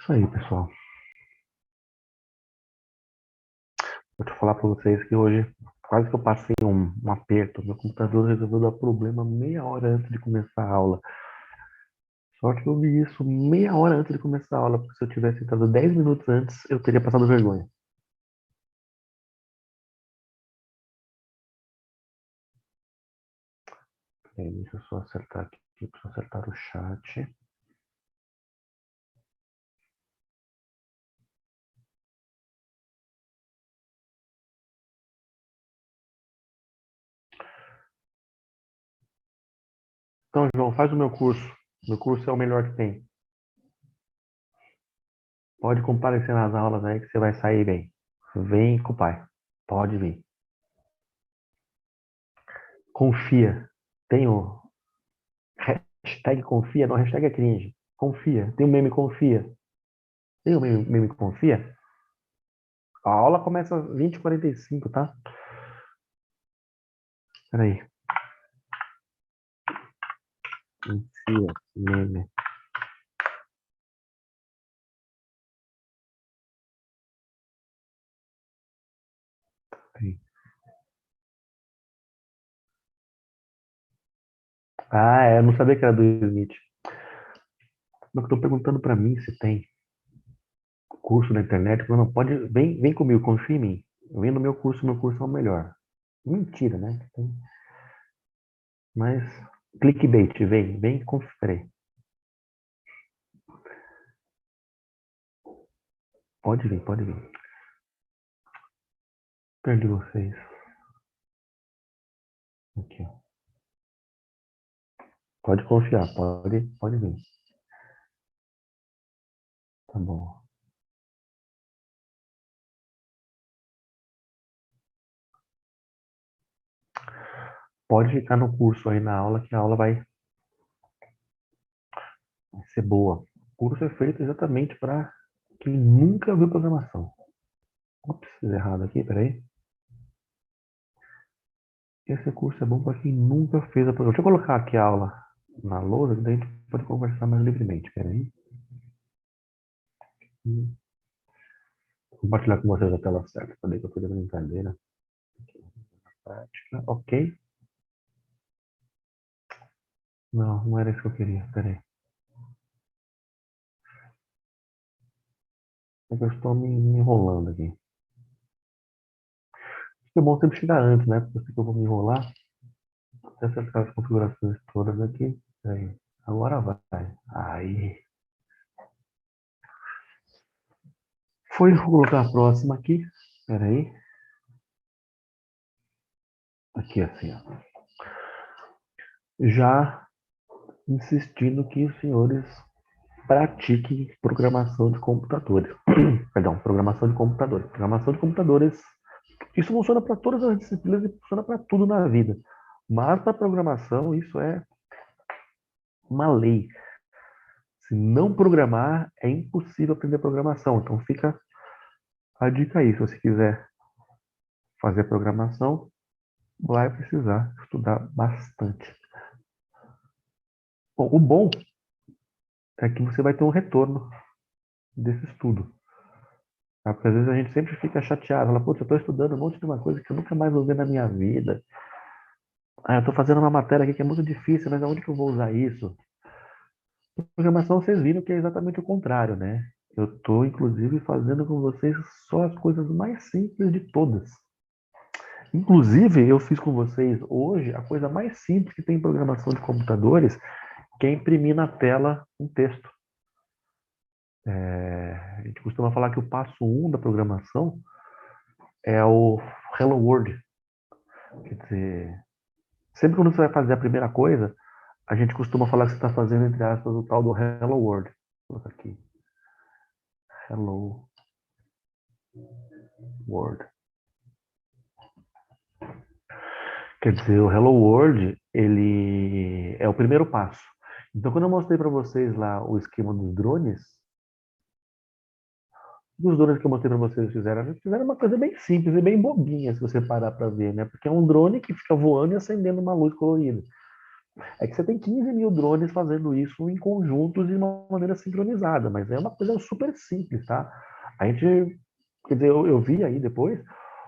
Isso aí, pessoal. Vou te falar para vocês que hoje quase que eu passei um aperto. Meu computador resolveu dar problema meia hora antes de começar a aula. Só que eu vi isso meia hora antes de começar a aula, porque se eu tivesse entrado 10 minutos antes, eu teria passado vergonha. Deixa eu só acertar aqui, deixa eu acertar o chat. Então, João, faz o meu curso. Meu curso é o melhor que tem. Pode comparecer nas aulas aí que você vai sair bem. Vem com o pai. Pode vir. Confia. Tem o hashtag confia, não, hashtag é cringe. Confia. Tem o meme confia. Tem o meme confia? A aula começa às 20h45, tá? Peraí. Confia, meme. Peraí. Ah, é, eu não sabia que era do Smith. Eu tô perguntando pra mim se tem curso na internet. Eu não, pode, vem comigo, confia em mim. Vem no meu curso é o melhor. Mentira, né? Mas, clickbait, vem, confia. Peraí. Pode vir, pode vir. Perdi vocês. Aqui, ó. Pode confiar, pode vir. Tá bom. Pode ficar no curso aí na aula, que a aula vai ser boa. O curso é feito exatamente para quem nunca viu programação. Ops, fiz errado aqui, peraí. Esse curso é bom para quem nunca fez a programação. Deixa eu colocar aqui a aula na lousa, que daí a gente pode conversar mais livremente. Peraí. Vou compartilhar com vocês a tela certa. Falei que eu fiz a brincadeira. Prática, ok. Não, não era isso que eu queria. Peraí. É que eu estou me enrolando aqui. Acho que é bom sempre chegar antes, né? Porque eu sei que eu vou me enrolar. Até acertar as configurações todas aqui. Peraí. Agora vai. Aí. Foi, vou colocar a próxima aqui. Espera aí. Aqui assim, ó. Já insistindo que os senhores pratiquem programação de computadores. Perdão, programação de computadores. Programação de computadores. Isso funciona para todas as disciplinas e funciona para tudo na vida. Mas para programação, isso é uma lei. Se não programar, é impossível aprender programação. Então fica a dica aí. Se você quiser fazer programação, vai precisar estudar bastante. Bom, o bom é que você vai ter um retorno desse estudo. Tá? Porque às vezes a gente sempre fica chateado, fala, putz, eu estou estudando um monte de uma coisa que eu nunca mais vou ver na minha vida. Ah, eu estou fazendo uma matéria aqui que é muito difícil, mas aonde que eu vou usar isso? Programação, vocês viram que é exatamente o contrário, né? Eu estou, inclusive, fazendo com vocês só as coisas mais simples de todas. Inclusive, eu fiz com vocês hoje a coisa mais simples que tem em programação de computadores, que é imprimir na tela um texto. A gente costuma falar que o passo um da programação é o Hello World. Quer dizer, sempre quando você vai fazer a primeira coisa, a gente costuma falar que você está fazendo, entre aspas, o tal do Hello World. Vou colocar aqui. Hello World. Quer dizer, o Hello World, ele é o primeiro passo. Então, quando eu mostrei para vocês lá o esquema dos drones que eu mostrei para vocês eles fizeram uma coisa bem simples e bem bobinha, se você parar para ver, né? Porque é um drone que fica voando e acendendo uma luz colorida. É que você tem 15 mil drones fazendo isso em conjuntos de uma maneira sincronizada, mas é uma coisa super simples, tá? A gente, quer dizer, eu vi aí depois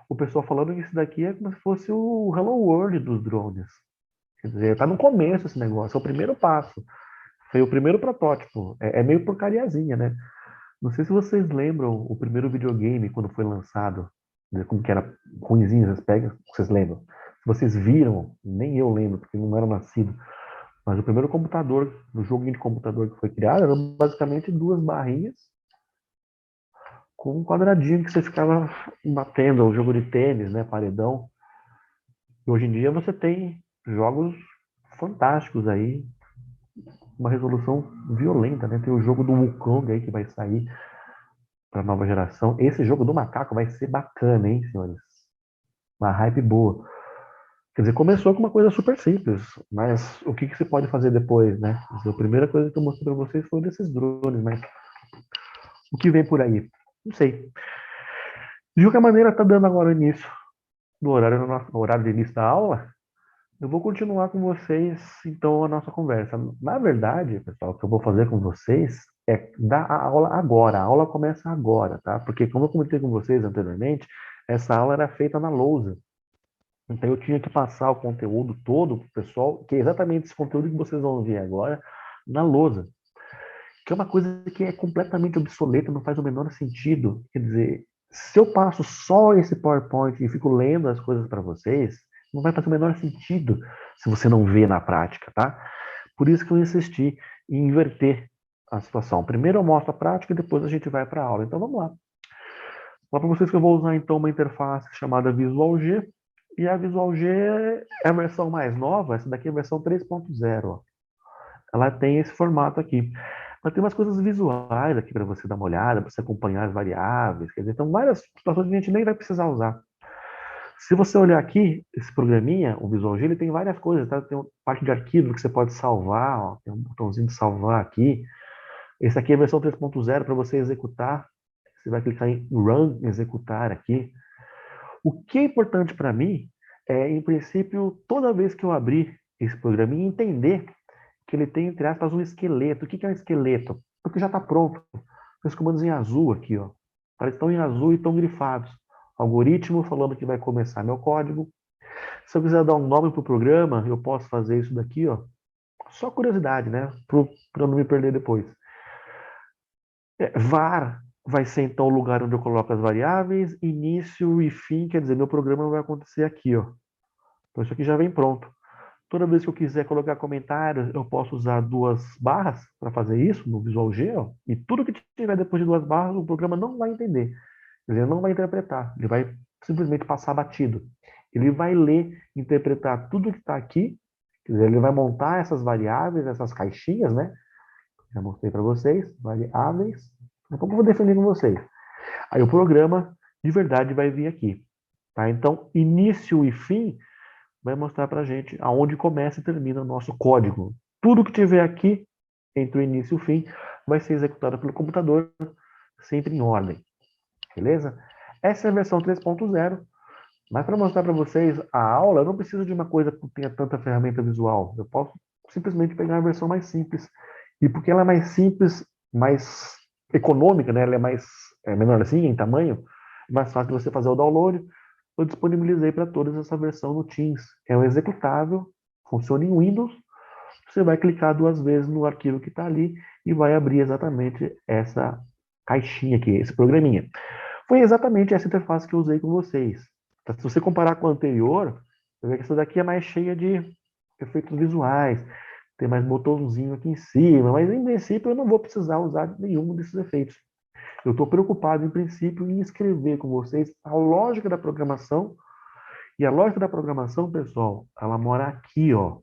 o pessoal falando que isso daqui é como se fosse o Hello World dos drones. Quer dizer, tá no começo esse negócio, é o primeiro passo. Foi o primeiro protótipo. É meio porcariazinha, né? Não sei se vocês lembram o primeiro videogame quando foi lançado, né, como que era ruinzinho, vocês pegam, vocês lembram? Se vocês viram, nem eu lembro, porque eu não era nascido, mas o primeiro computador, o joguinho de computador que foi criado, era basicamente duas barrinhas com um quadradinho que você ficava batendo, o jogo de tênis, né, paredão. E hoje em dia você tem jogos fantásticos aí, uma resolução violenta, né? Tem o jogo do Wukong aí que vai sair para a nova geração. Esse jogo do macaco vai ser bacana, hein, senhores? Uma hype boa. Quer dizer, começou com uma coisa super simples, mas o que que se pode fazer depois, né? Quer dizer, a primeira coisa que eu mostrei para vocês foi desses drones, mas o que vem por aí? Não sei. De qualquer maneira, está dando agora o início do horário, no horário de início da aula. Eu vou continuar com vocês, então, a nossa conversa. Na verdade, pessoal, o que eu vou fazer com vocês é dar a aula agora. A aula começa agora, tá? Porque, como eu comentei com vocês anteriormente, essa aula era feita na lousa. Então, eu tinha que passar o conteúdo todo para o pessoal, que é exatamente esse conteúdo que vocês vão ver agora, na lousa. Que é uma coisa que é completamente obsoleta, não faz o menor sentido. Quer dizer, se eu passo só esse PowerPoint e fico lendo as coisas para vocês, não vai fazer o menor sentido se você não vê na prática, tá? Por isso que eu insisti em inverter a situação. Primeiro eu mostro a prática e depois a gente vai para a aula. Então vamos lá. Vou para vocês que eu vou usar então uma interface chamada Visual G. E a Visual G é a versão mais nova, essa daqui é a versão 3.0. Ela tem esse formato aqui. Mas tem umas coisas visuais aqui para você dar uma olhada, para você acompanhar as variáveis. Quer dizer, então, várias situações que a gente nem vai precisar usar. Se você olhar aqui, esse programinha, o Visual G, ele tem várias coisas, tá? Tem uma parte de arquivo que você pode salvar, ó, tem um botãozinho de salvar aqui. Esse aqui é a versão 3.0 para você executar. Você vai clicar em Run, executar aqui. O que é importante para mim é, em princípio, toda vez que eu abrir esse programinha, entender que ele tem, entre aspas, um esqueleto. O que é um esqueleto? Porque já está pronto. Tem os comandos em azul aqui, ó. Eles estão em azul e estão grifados. Algoritmo falando que vai começar meu código. Se eu quiser dar um nome para o programa, eu posso fazer isso daqui, ó. Só curiosidade, né? Para eu não me perder depois. Var vai ser então o lugar onde eu coloco as variáveis, início e fim, quer dizer, meu programa vai acontecer aqui, ó. Então isso aqui já vem pronto. Toda vez que eu quiser colocar comentários, eu posso usar duas barras para fazer isso no Visual G, ó, e tudo que tiver depois de duas barras, o programa não vai entender. Ele não vai interpretar, ele vai simplesmente passar batido. Ele vai ler, interpretar tudo que está aqui, quer dizer, ele vai montar essas variáveis, essas caixinhas, né? Já mostrei para vocês, variáveis. Daqui a pouco eu vou definir com vocês. Aí o programa de verdade vai vir aqui. Tá? Então, início e fim vai mostrar para a gente aonde começa e termina o nosso código. Tudo que tiver aqui, entre o início e o fim, vai ser executado pelo computador, sempre em ordem. Beleza? Essa é a versão 3.0. Mas para mostrar para vocês a aula, eu não preciso de uma coisa que tenha tanta ferramenta visual. Eu posso simplesmente pegar a versão mais simples. E porque ela é mais simples, mais econômica, né? Ela é mais menor assim em tamanho, é mais fácil de você fazer o download. Eu disponibilizei para todos essa versão no Teams. É um executável, funciona em Windows. Você vai clicar duas vezes no arquivo que está ali e vai abrir exatamente essa caixinha aqui, esse programinha. Foi exatamente essa interface que eu usei com vocês. Se você comparar com a anterior, você vê que essa daqui é mais cheia de efeitos visuais, tem mais botãozinho aqui em cima, mas em princípio eu não vou precisar usar nenhum desses efeitos. Eu estou preocupado, em princípio, em escrever com vocês a lógica da programação. E a lógica da programação, pessoal, ela mora aqui, ó,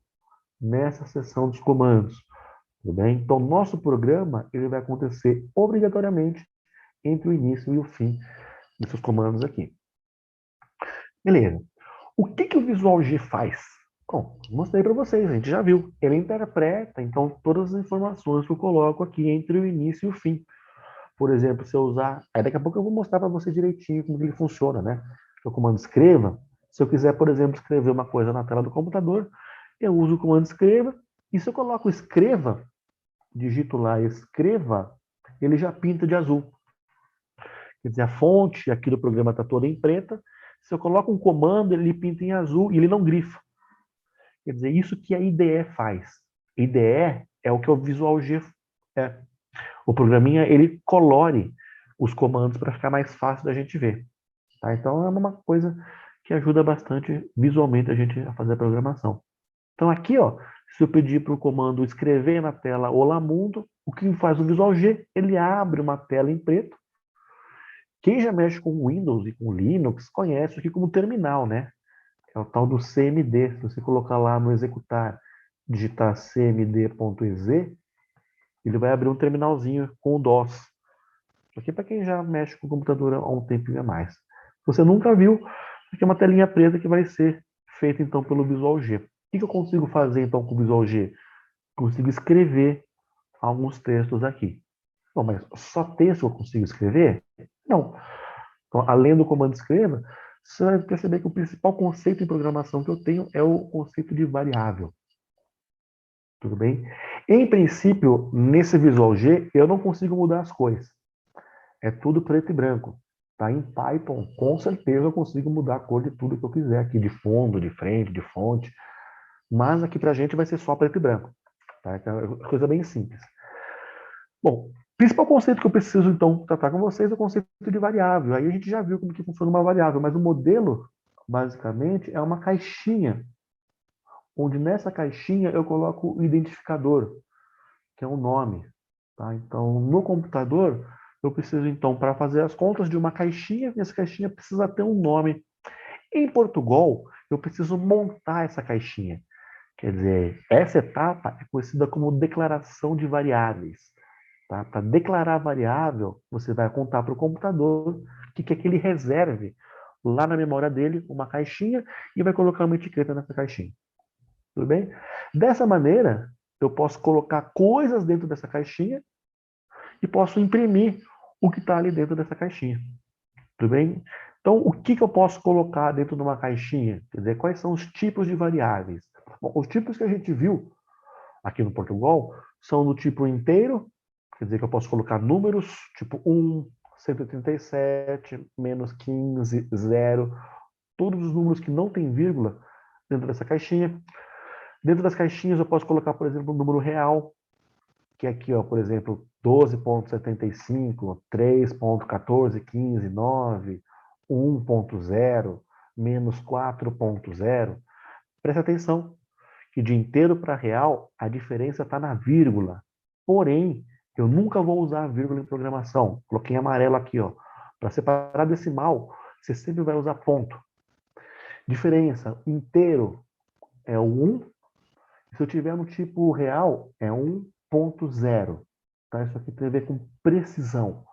nessa seção dos comandos. Tudo bem? Então, nosso programa ele vai acontecer obrigatoriamente entre o início e o fim desses comandos aqui. Beleza. O que, que o Visual G faz? Bom, mostrei para vocês, a gente já viu. Ele interpreta, então, todas as informações que eu coloco aqui entre o início e o fim. Por exemplo, se eu usar. Aí daqui a pouco eu vou mostrar para você direitinho como ele funciona, né? O comando escreva. Se eu quiser, por exemplo, escrever uma coisa na tela do computador, eu uso o comando escreva, e se eu coloco escreva, digito lá escreva, ele já pinta de azul. Quer dizer, a fonte aqui do programa está toda em preta. Se eu coloco um comando, ele pinta em azul e ele não grifa. Quer dizer, isso que a IDE faz. IDE é o que o Visual G é. O programinha, ele colore os comandos para ficar mais fácil da gente ver. Tá? Então, é uma coisa que ajuda bastante visualmente a gente a fazer a programação. Então, aqui, ó, se eu pedir para o comando escrever na tela Olá Mundo, o que faz o Visual G? Ele abre uma tela em preto. Quem já mexe com Windows e com Linux conhece aqui como terminal, né? É o tal do CMD. Se você colocar lá no executar, digitar cmd.exe, ele vai abrir um terminalzinho com o DOS. Isso aqui é para quem já mexe com computador há um tempinho a mais. Se você nunca viu, aqui é uma telinha preta que vai ser feita então pelo Visual G. O que eu consigo fazer então com o Visual G? Consigo escrever alguns textos aqui. Bom, mas só texto eu consigo escrever? Não. Então, além do comando escreva, você vai perceber que o principal conceito em programação que eu tenho é o conceito de variável. Tudo bem? Em princípio, nesse Visual G, eu não consigo mudar as cores. É tudo preto e branco. Tá? Em Python, com certeza eu consigo mudar a cor de tudo que eu quiser aqui, de fundo, de frente, de fonte. Mas aqui pra gente vai ser só preto e branco. Tá? Então, é uma coisa bem simples. Bom, o principal conceito que eu preciso, então, tratar com vocês é o conceito de variável. Aí a gente já viu como que funciona uma variável, mas o modelo, basicamente, é uma caixinha, onde nessa caixinha eu coloco o identificador, que é um nome. Tá? Então, no computador, eu preciso, então, para fazer as contas de uma caixinha, essa caixinha precisa ter um nome. Em Portugal, eu preciso montar essa caixinha. Quer dizer, essa etapa é conhecida como declaração de variáveis. Tá? Para declarar a variável, você vai contar para o computador que quer que ele reserve lá na memória dele uma caixinha e vai colocar uma etiqueta nessa caixinha. Tudo bem? Dessa maneira, eu posso colocar coisas dentro dessa caixinha e posso imprimir o que está ali dentro dessa caixinha. Tudo bem? Então, o que eu posso colocar dentro de uma caixinha? Quer dizer, quais são os tipos de variáveis? Bom, os tipos que a gente viu aqui no Portugal são do tipo inteiro, quer dizer que eu posso colocar números, tipo 1, 137, menos 15, 0, todos os números que não têm vírgula dentro dessa caixinha. Dentro das caixinhas eu posso colocar, por exemplo, um número real, que é aqui, ó, por exemplo, 12,75, 3,1415, 9, 1,0, menos 4,0. Preste atenção que de inteiro para real a diferença está na vírgula. Porém, eu nunca vou usar a vírgula em programação. Coloquei em amarelo aqui, ó. Para separar decimal, você sempre vai usar ponto. Diferença, inteiro é o 1. Se eu tiver no tipo real, é 1,0. Tá? Isso aqui tem a ver com precisão.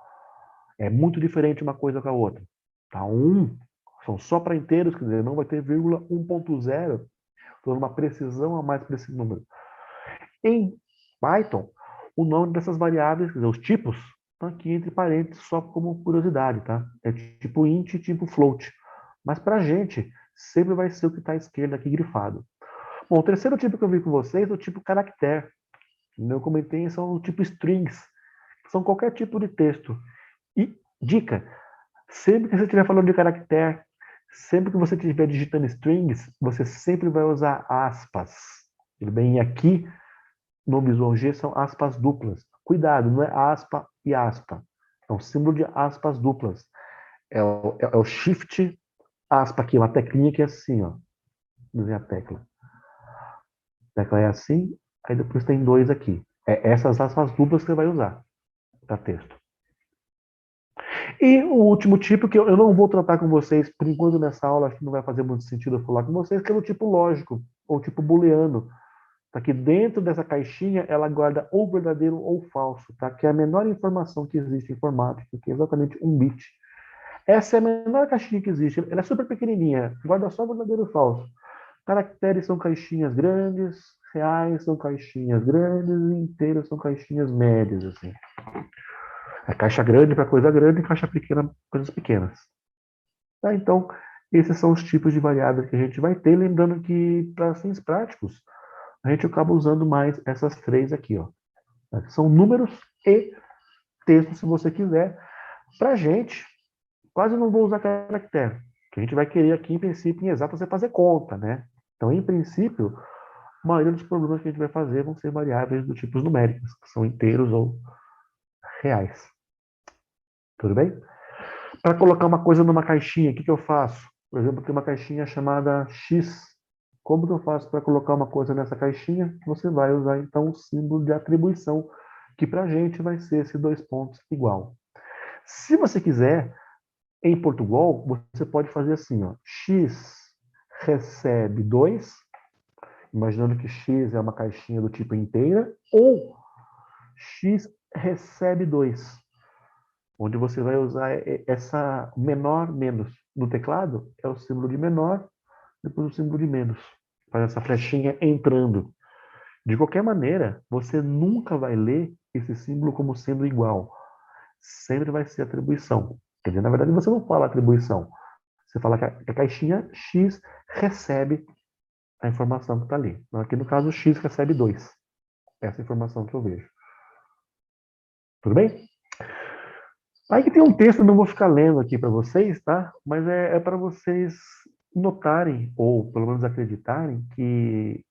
É muito diferente uma coisa com a outra. Tá? 1 são só para inteiros, quer dizer, não vai ter vírgula. 1,0, estou numa precisão a mais para esse número. Em Python, o nome dessas variáveis, quer dizer, os tipos, estão aqui entre parênteses só como curiosidade, tá? É tipo int e tipo float. Mas para a gente, sempre vai ser o que está à esquerda aqui grifado. Bom, o terceiro tipo que eu vi com vocês é o tipo caractere. Eu comentei, são o tipo strings, que são qualquer tipo de texto. E, dica, sempre que você estiver falando de caractere, sempre que você estiver digitando strings, você sempre vai usar aspas. Tudo bem? E aqui, no Visual G, são aspas duplas. Cuidado, não é aspa e aspa. É um símbolo de aspas duplas. É o shift aspa aqui, uma teclinha que é assim, ó. Desenha a tecla. A tecla é assim, aí depois tem dois aqui. É essas aspas duplas que você vai usar para texto. E o último tipo, que eu não vou tratar com vocês, por enquanto nessa aula, acho que não vai fazer muito sentido eu falar com vocês, que é o tipo lógico, ou tipo booleano. Tá? Que dentro dessa caixinha, ela guarda ou verdadeiro ou falso, tá? Que é a menor informação que existe em informática, que é exatamente um bit. Essa é a menor caixinha que existe. Ela é super pequenininha, guarda só verdadeiro ou falso. Caracteres são caixinhas grandes, reais são caixinhas grandes, e inteiros são caixinhas médias, assim. É caixa grande para coisa grande e caixa pequena para coisas pequenas. Tá? Então, Esses são os tipos de variáveis que a gente vai ter, lembrando que, para fins práticos, a gente acaba usando mais essas três aqui, ó. São números e texto, se você quiser. Para a gente, quase não vou usar caractere, que a gente vai querer aqui, em princípio, em exatas, é fazer conta, né? Então, em princípio, a maioria dos problemas que a gente vai fazer vão ser variáveis do tipo numéricos, que são inteiros ou reais. Tudo bem? Para colocar uma coisa numa caixinha, o que eu faço? Por exemplo, tem uma caixinha chamada X. Como que eu faço para colocar uma coisa nessa caixinha? Você vai usar, então, o símbolo de atribuição, que para a gente vai ser esse dois pontos igual. Se você quiser, em Portugal, você pode fazer assim, ó, X recebe 2, imaginando que X é uma caixinha do tipo inteira, ou X recebe 2, onde você vai usar essa menor menos. No teclado, é o símbolo de menor, depois o símbolo de menos. Faz essa flechinha entrando. De qualquer maneira, você nunca vai ler esse símbolo como sendo igual. Sempre vai ser atribuição. Quer dizer, na verdade, você não fala atribuição. Você fala que a caixinha X recebe a informação que está ali. Aqui, no caso, X recebe 2. Essa é a informação que eu vejo. Tudo bem? Aí que tem um texto, eu não vou ficar lendo aqui para vocês, tá? Mas é para vocês notarem, ou pelo menos acreditarem, que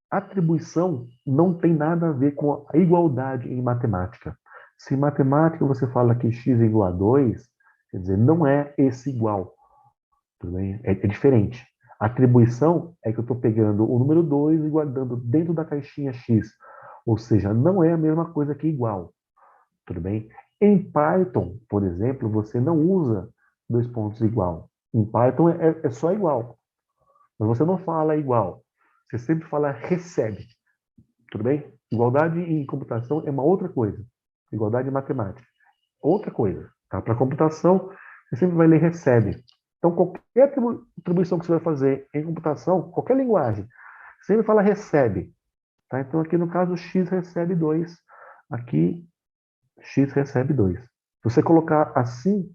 atribuição não tem nada a ver com a igualdade em matemática. Se em matemática você fala que x é igual a 2, quer dizer, não é esse igual. Tudo bem? É diferente. A atribuição é que eu estou pegando o número 2 e guardando dentro da caixinha x. Ou seja, não é a mesma coisa que igual. Tudo bem? Em Python, por exemplo, você não usa dois pontos igual. Em Python é só igual. Mas você não fala igual. Você sempre fala recebe. Tudo bem? Igualdade em computação é uma outra coisa. Igualdade em matemática. Outra coisa. Tá? Para computação, você sempre vai ler recebe. Então, qualquer atribuição que você vai fazer em computação, qualquer linguagem, sempre fala recebe. Tá? Então, aqui no caso, x recebe 2. Aqui, x recebe 2. Se você colocar assim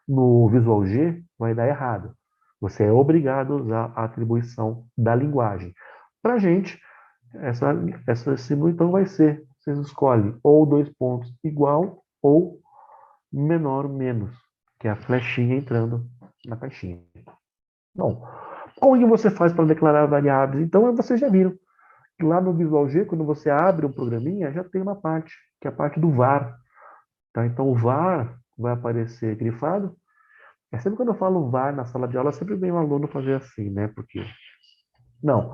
no Visual G, vai dar errado. Você é obrigado a usar a atribuição da linguagem. Para a gente, essa símbolo então vai ser, vocês escolhem ou dois pontos igual ou menor menos, que é a flechinha entrando na caixinha. Bom, como que você faz para declarar variáveis? Então, vocês já viram. Lá no Visual G, quando você abre um programinha, já tem uma parte, que é a parte do var. Tá? Então, o var vai aparecer grifado. É sempre quando eu falo var na sala de aula, sempre vem um aluno fazer assim, né? Porque não.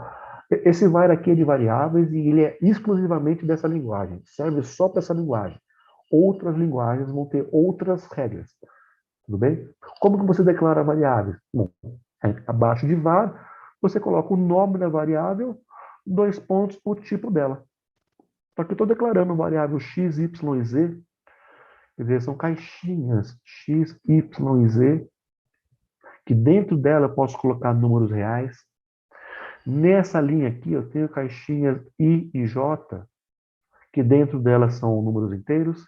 Esse var aqui é de variáveis e ele é exclusivamente dessa linguagem. Serve só para essa linguagem. Outras linguagens vão ter outras regras. Tudo bem? Como que você declara variáveis? Bom, abaixo de var, você coloca o nome da variável, dois pontos, o tipo dela. Só que eu estou declarando variável x, y e z. Quer dizer, são caixinhas x, y e z, que dentro dela eu posso colocar números reais. Nessa linha aqui, eu tenho caixinhas I e J, que dentro delas são números inteiros.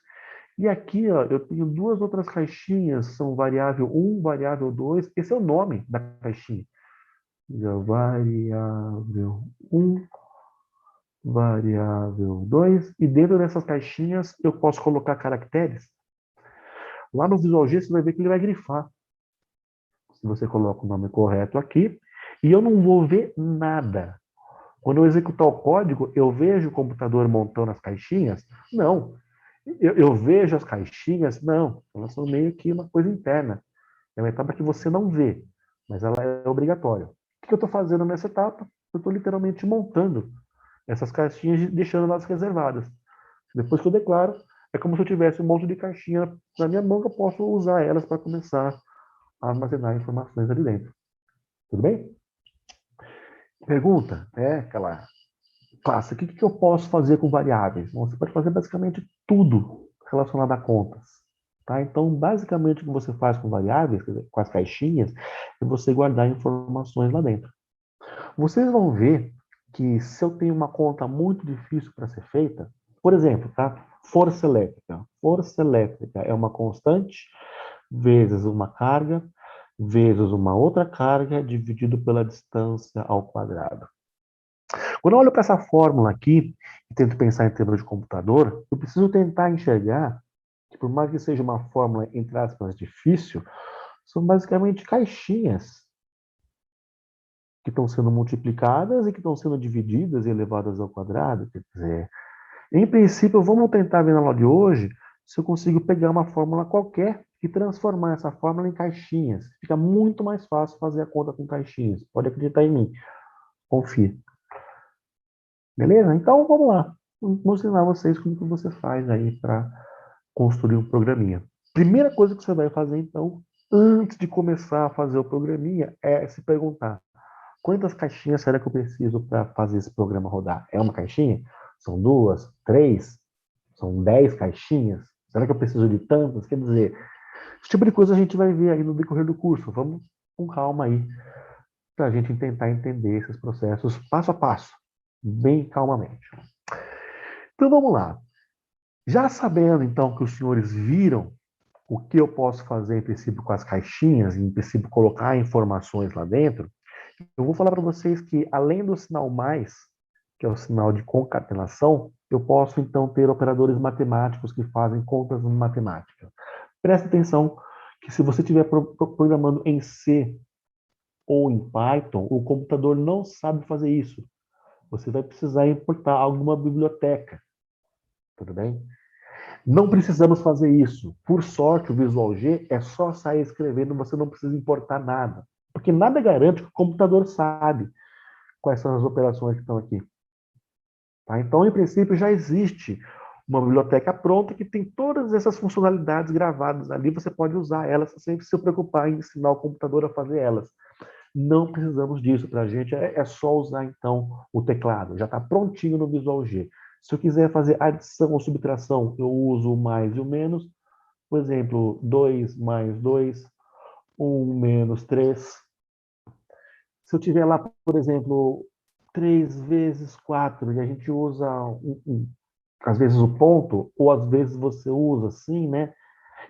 E aqui, ó, eu tenho duas outras caixinhas, são variável 1, variável 2. Esse é o nome da caixinha. Variável 1, variável 2. E dentro dessas caixinhas, eu posso colocar caracteres. Lá no Visual G, você vai ver que ele vai grifar. Se você coloca o nome correto aqui. E eu não vou ver nada. Quando eu executar o código, eu vejo o computador montando as caixinhas? Não. Eu vejo as caixinhas? Não. Elas são meio que uma coisa interna. É uma etapa que você não vê, mas ela é obrigatória. O que eu estou fazendo nessa etapa? Eu estou literalmente montando essas caixinhas e deixando elas reservadas. Depois que eu declaro, é como se eu tivesse um monte de caixinha na minha mão que eu posso usar elas para começar a armazenar informações ali dentro. Tudo bem? Pergunta é aquela clássica: o que eu posso fazer com variáveis? Bom, você pode fazer basicamente tudo relacionado a contas. Tá? Então, basicamente, o que você faz com variáveis, quer dizer, com as caixinhas, é você guardar informações lá dentro. Vocês vão ver que se eu tenho uma conta muito difícil para ser feita, por exemplo, tá? Força elétrica. Força elétrica é uma constante vezes uma carga vezes uma outra carga dividido pela distância ao quadrado. Quando eu olho para essa fórmula aqui e tento pensar em termos de computador, eu preciso tentar enxergar que, por mais que seja uma fórmula, entre aspas, difícil, são basicamente caixinhas que estão sendo multiplicadas e que estão sendo divididas e elevadas ao quadrado. Quer dizer, em princípio, vamos tentar ver na aula de hoje se eu consigo pegar uma fórmula qualquer e transformar essa fórmula em caixinhas. Fica muito mais fácil fazer a conta com caixinhas. Pode acreditar em mim. Confia. Beleza? Então, vamos lá. Vou ensinar vocês como que você faz aí para construir um programinha. Primeira coisa que você vai fazer, então, antes de começar a fazer o programinha, é se perguntar: quantas caixinhas será que eu preciso para fazer esse programa rodar? É uma caixinha? São duas? Três? São 10 caixinhas? Será que eu preciso de tantas? Quer dizer, esse tipo de coisa a gente vai ver aí no decorrer do curso. Vamos com calma aí, para a gente tentar entender esses processos passo a passo, bem calmamente. Então vamos lá. Já sabendo então que os senhores viram o que eu posso fazer em princípio com as caixinhas, em princípio colocar informações lá dentro, eu vou falar para vocês que além do sinal mais, que é o sinal de concatenação, eu posso então ter operadores matemáticos que fazem contas matemáticas. Presta atenção que se você estiver programando em C ou em Python, o computador não sabe fazer isso. Você vai precisar importar alguma biblioteca, tudo bem? Não precisamos fazer isso. Por sorte, o Visual G é só sair escrevendo, você não precisa importar nada. Porque nada garante que o computador sabe quais são as operações que estão aqui. Tá? Então, em princípio, já existe uma biblioteca pronta que tem todas essas funcionalidades gravadas ali, você pode usar elas sem se preocupar em ensinar o computador a fazer elas. Não precisamos disso, para a gente é só usar então o teclado, já está prontinho no Visual G. Se eu quiser fazer adição ou subtração, eu uso o mais e o menos. Por exemplo, 2 mais 2, 1 menos 3. Se eu tiver lá, por exemplo, 3 vezes 4, e a gente usa às vezes o ponto, ou às vezes você usa assim, né?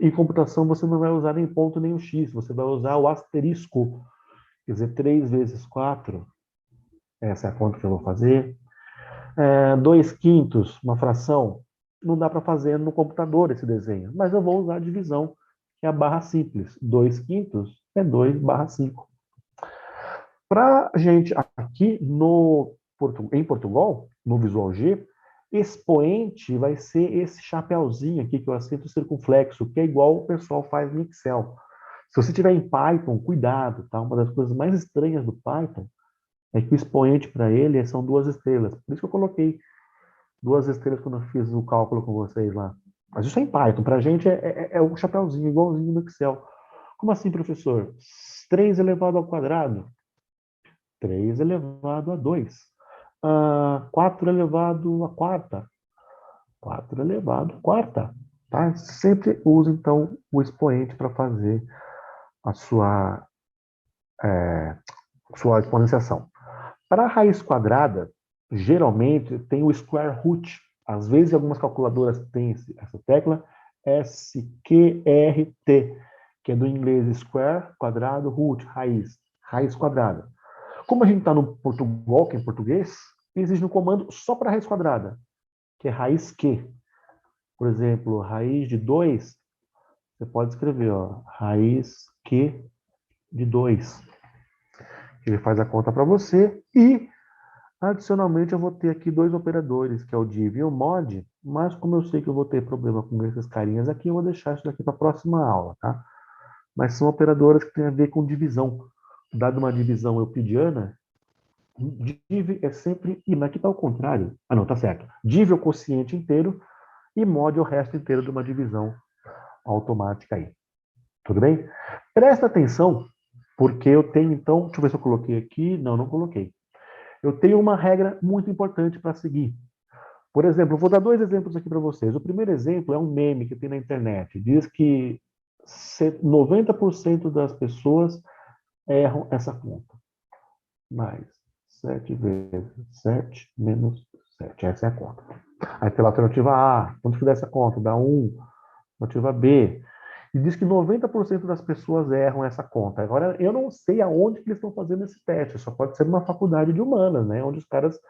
Em computação você não vai usar nem ponto nem o x, você vai usar o asterisco. Quer dizer, 3 vezes 4, essa é a conta que eu vou fazer. 2 quintos, uma fração, não dá para fazer no computador esse desenho, mas eu vou usar a divisão, que é a barra simples. 2 quintos é 2 barra 5. Para a gente aqui em Portugal, no Visual G, expoente vai ser esse chapéuzinho aqui, que é o acento circunflexo, que é igual o pessoal faz no Excel. Se você tiver em Python, cuidado, tá? Uma das coisas mais estranhas do Python é que o expoente para ele são 2 estrelas. Por isso que eu coloquei 2 estrelas quando eu fiz o cálculo com vocês lá. Mas isso é em Python. Para a gente é um chapéuzinho, igualzinho no Excel. Como assim, professor? 3 elevado ao quadrado? 3 elevado a 2. 4 elevado a quarta? 4 elevado a quarta. Tá? Sempre use, então, o expoente para fazer a sua exponenciação. Para a raiz quadrada, geralmente tem o square root. Às vezes, algumas calculadoras têm essa tecla SQRT, que é do inglês square, quadrado, root, raiz quadrada. Como a gente está no Portugal, que é em português, existe um comando só para raiz quadrada, que é raiz Q. Por exemplo, raiz de 2, você pode escrever, ó, raiz Q de 2. Ele faz a conta para você e, adicionalmente, eu vou ter aqui 2 operadores, que é o div e o mod, mas como eu sei que eu vou ter problema com esses carinhas aqui, eu vou deixar isso daqui para a próxima aula, tá? Mas são operadoras que têm a ver com divisão. Dado uma divisão euclidiana, div é sempre... Mas aqui está o contrário. Ah, não, tá certo. Div é o quociente inteiro e mod é o resto inteiro de uma divisão automática aí. Tudo bem? Presta atenção, porque eu tenho, então... Deixa eu ver se eu coloquei aqui. Não, não coloquei. Eu tenho uma regra muito importante para seguir. Por exemplo, eu vou dar 2 exemplos aqui para vocês. O primeiro exemplo é um meme que tem na internet. Diz que 90% das pessoas erram essa conta. Mais 7 vezes 7 menos 7. Essa é a conta. Aí pela alternativa A, quanto que dá essa conta? Dá 1. Alternativa B. E diz que 90% das pessoas erram essa conta. Agora, eu não sei aonde que eles estão fazendo esse teste. Só pode ser numa faculdade de humanas, né? Onde os caras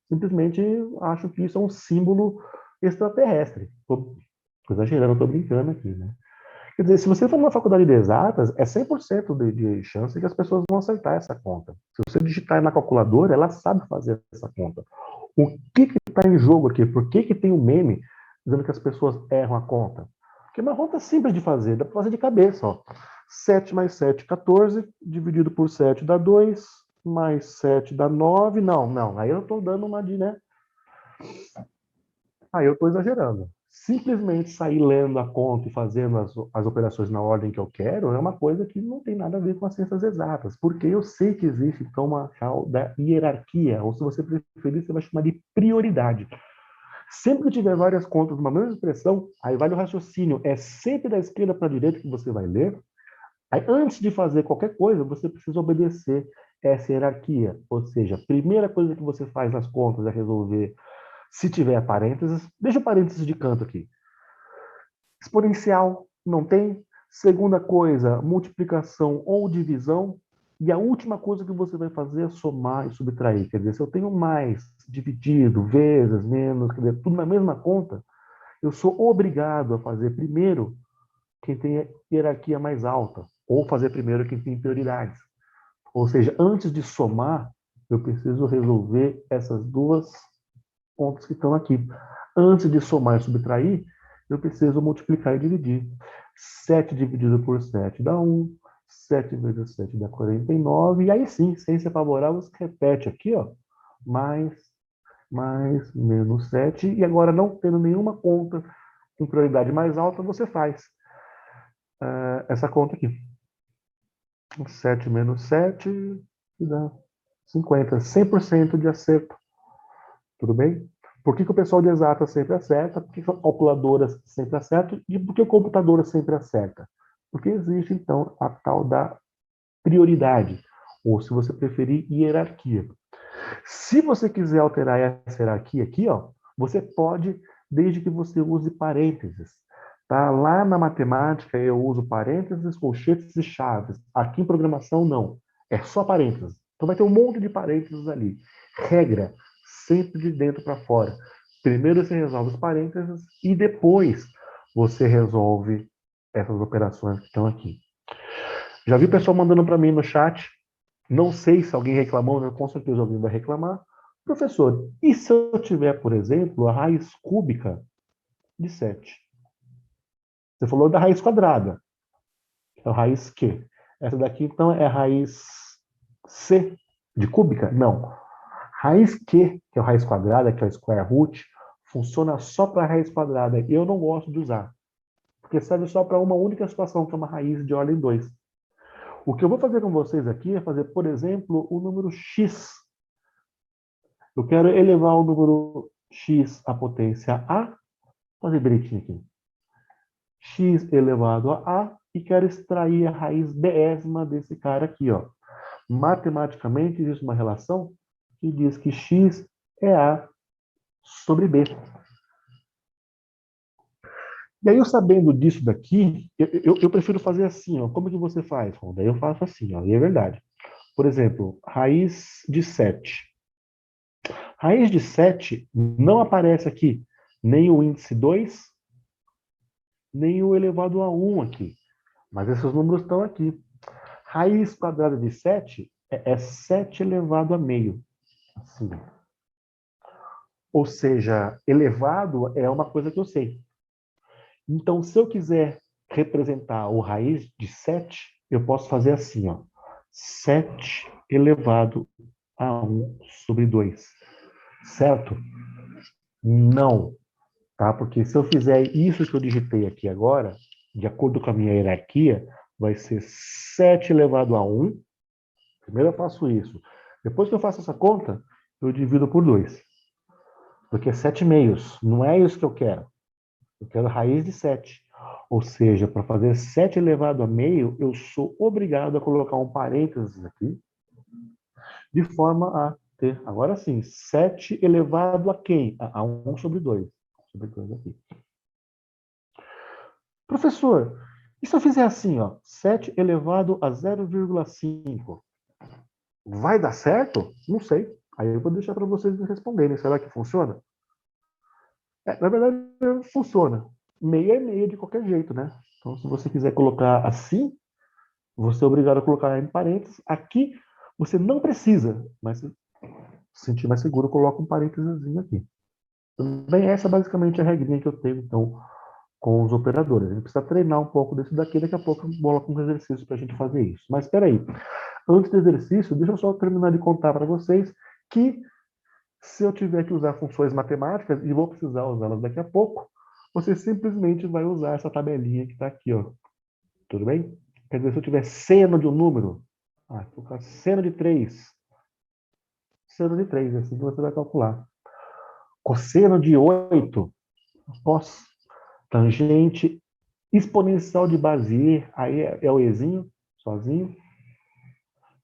simplesmente acham que isso é um símbolo extraterrestre. Estou exagerando, estou brincando aqui, né? Quer dizer, se você for numa faculdade de exatas, é 100% de chance que as pessoas vão acertar essa conta. Se você digitar na calculadora, ela sabe fazer essa conta. O que está em jogo aqui? Por que tem um meme dizendo que as pessoas erram a conta? Porque é uma conta simples de fazer, dá para fazer de cabeça. Ó. 7 mais 7, 14, dividido por 7 dá 2, mais 7 dá 9. Não, não, aí eu estou dando uma de, né? Aí eu estou exagerando. Simplesmente sair lendo a conta e fazendo as operações na ordem que eu quero é uma coisa que não tem nada a ver com as ciências exatas, porque eu sei que existe, então, uma tal da hierarquia, ou se você preferir, você vai chamar de prioridade. Sempre que tiver várias contas numa mesma expressão, aí vale o raciocínio. É sempre da esquerda para a direita que você vai ler. Aí, antes de fazer qualquer coisa, você precisa obedecer essa hierarquia. Ou seja, a primeira coisa que você faz nas contas é resolver, se tiver parênteses, deixa o parênteses de canto aqui. Exponencial, não tem. Segunda coisa, multiplicação ou divisão. E a última coisa que você vai fazer é somar e subtrair. Quer dizer, se eu tenho mais dividido, vezes, menos, quer dizer, tudo na mesma conta, eu sou obrigado a fazer primeiro quem tem a hierarquia mais alta, ou fazer primeiro quem tem prioridades. Ou seja, antes de somar, eu preciso resolver essas duas contas que estão aqui. Antes de somar e subtrair, eu preciso multiplicar e dividir. 7 dividido por 7 dá 1. 7 vezes 7 dá 49. E aí sim, ciência favorável, você repete aqui, ó. Mais, menos 7. E agora, não tendo nenhuma conta com prioridade mais alta, você faz essa conta aqui. 7 menos 7 dá 50. 100% de acerto. Tudo bem? Por que o pessoal de exata sempre acerta? Por que a calculadora sempre acerta? E por que o computador sempre acerta? Porque existe, então, a tal da prioridade, ou se você preferir, hierarquia. Se você quiser alterar essa hierarquia aqui, ó, você pode, desde que você use parênteses. Tá? Lá na matemática eu uso parênteses, colchetes e chaves. Aqui em programação não. É só parênteses. Então vai ter um monte de parênteses ali. Regra, sempre de dentro para fora. Primeiro você resolve os parênteses e depois você resolve essas operações que estão aqui. Já vi o pessoal mandando para mim no chat. Não sei se alguém reclamou, né? Com certeza alguém vai reclamar. Professor, e se eu tiver, por exemplo, a raiz cúbica de 7? Você falou da raiz quadrada, que é a raiz Q. Essa daqui, então, é a raiz C de cúbica? Não. Raiz Q, que é a raiz quadrada, que é o square root, funciona só para a raiz quadrada. E eu não gosto de usar, porque serve só para uma única situação, que é uma raiz de ordem 2. O que eu vou fazer com vocês aqui é fazer, por exemplo, o número x. Eu quero elevar o número x à potência a, vou fazer direitinho aqui, x elevado a e quero extrair a raiz décima desse cara aqui, ó. Matematicamente existe uma relação que diz que x é a sobre b. E aí, eu sabendo disso daqui, eu prefiro fazer assim, ó. Como que você faz, Ronda? Eu faço assim, ó, e é verdade. Por exemplo, raiz de 7. Raiz de 7 não aparece aqui nem o índice 2, nem o elevado a 1 aqui. Mas esses números estão aqui. Raiz quadrada de 7 é 7 elevado a meio. Assim. Ou seja, elevado é uma coisa que eu sei. Então, se eu quiser representar o raiz de 7, eu posso fazer assim, ó. 7 elevado a 1 sobre 2. Certo? Não. Tá? Porque se eu fizer isso que eu digitei aqui agora, de acordo com a minha hierarquia, vai ser 7 elevado a 1. Primeiro eu faço isso. Depois que eu faço essa conta, eu divido por 2. Porque é 7 meios. Não é isso que eu quero. Eu quero raiz de 7. Ou seja, para fazer 7 elevado a meio, eu sou obrigado a colocar um parênteses aqui, de forma a ter, agora sim, 7 elevado a quem? A 1 sobre 2. Sobre 2 aqui. Professor, E se eu fizer assim, ó, 7 elevado a 0,5? Vai dar certo? Não sei. Aí eu vou deixar para vocês me responderem. Será que funciona? Na verdade, funciona. Meia é meia de qualquer jeito, né? Então, se você quiser colocar assim, você é obrigado a colocar em parênteses. Aqui, você não precisa, mas se sentir mais seguro, coloca um parênteses aqui. Bem, essa é basicamente a regrinha que eu tenho, então, com os operadores. A gente precisa treinar um pouco desse daqui, daqui a pouco eu coloco um exercício para a gente fazer isso. Mas espera aí, antes do exercício, deixa eu só terminar de contar para vocês que se eu tiver que usar funções matemáticas, e vou precisar usá-las daqui a pouco, você simplesmente vai usar essa tabelinha que está aqui, ó. Tudo bem? Quer dizer, se eu tiver seno de um número, vou colocar seno de 3. Seno de 3, é assim que você vai calcular. Cosseno de 8, cos. Tangente exponencial de base E, aí é o Ezinho, sozinho.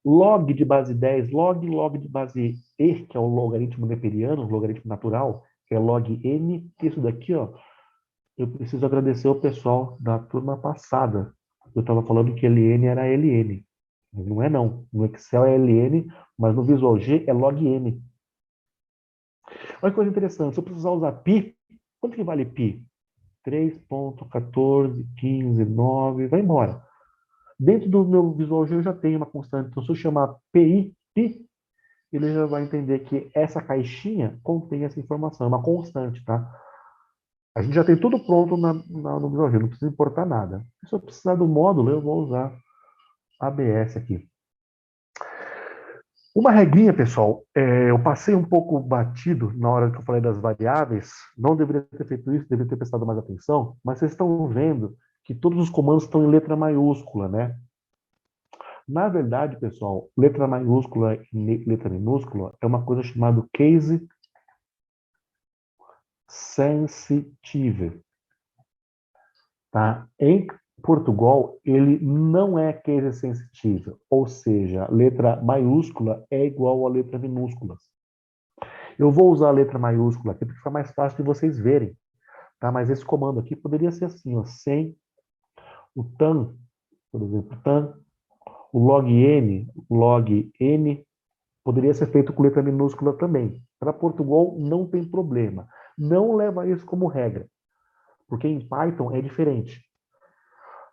Log de base 10, log de base E, que é o logaritmo neperiano, o logaritmo natural, que é log N. Isso daqui, ó, eu preciso agradecer ao pessoal da turma passada. Eu estava falando que LN era LN. Não é não. No Excel é LN, mas no Visual G é log N. Olha que coisa interessante. Se eu precisar usar π, quanto que vale π? 3,1415,9, vai embora. Dentro do meu Visual G eu já tenho uma constante. Então, se eu chamar PI, π, ele já vai entender que essa caixinha contém essa informação, é uma constante, tá? A gente já tem tudo pronto no Visual G, não precisa importar nada. Se eu precisar do módulo, eu vou usar ABS aqui. Uma regrinha, pessoal, eu passei um pouco batido na hora que eu falei das variáveis, não deveria ter feito isso, deveria ter prestado mais atenção, mas vocês estão vendo que todos os comandos estão em letra maiúscula, né? Na verdade, pessoal, letra maiúscula e letra minúscula é uma coisa chamada case sensitive, tá? Em Portugal, ele não é case sensitive, ou seja, letra maiúscula é igual a letra minúscula. Eu vou usar a letra maiúscula aqui porque fica mais fácil de vocês verem, tá? Mas esse comando aqui poderia ser assim, ó, sem o tan, por exemplo, tan, o log n poderia ser feito com letra minúscula também. Para Portugal não tem problema. Não leva isso como regra, porque em Python é diferente.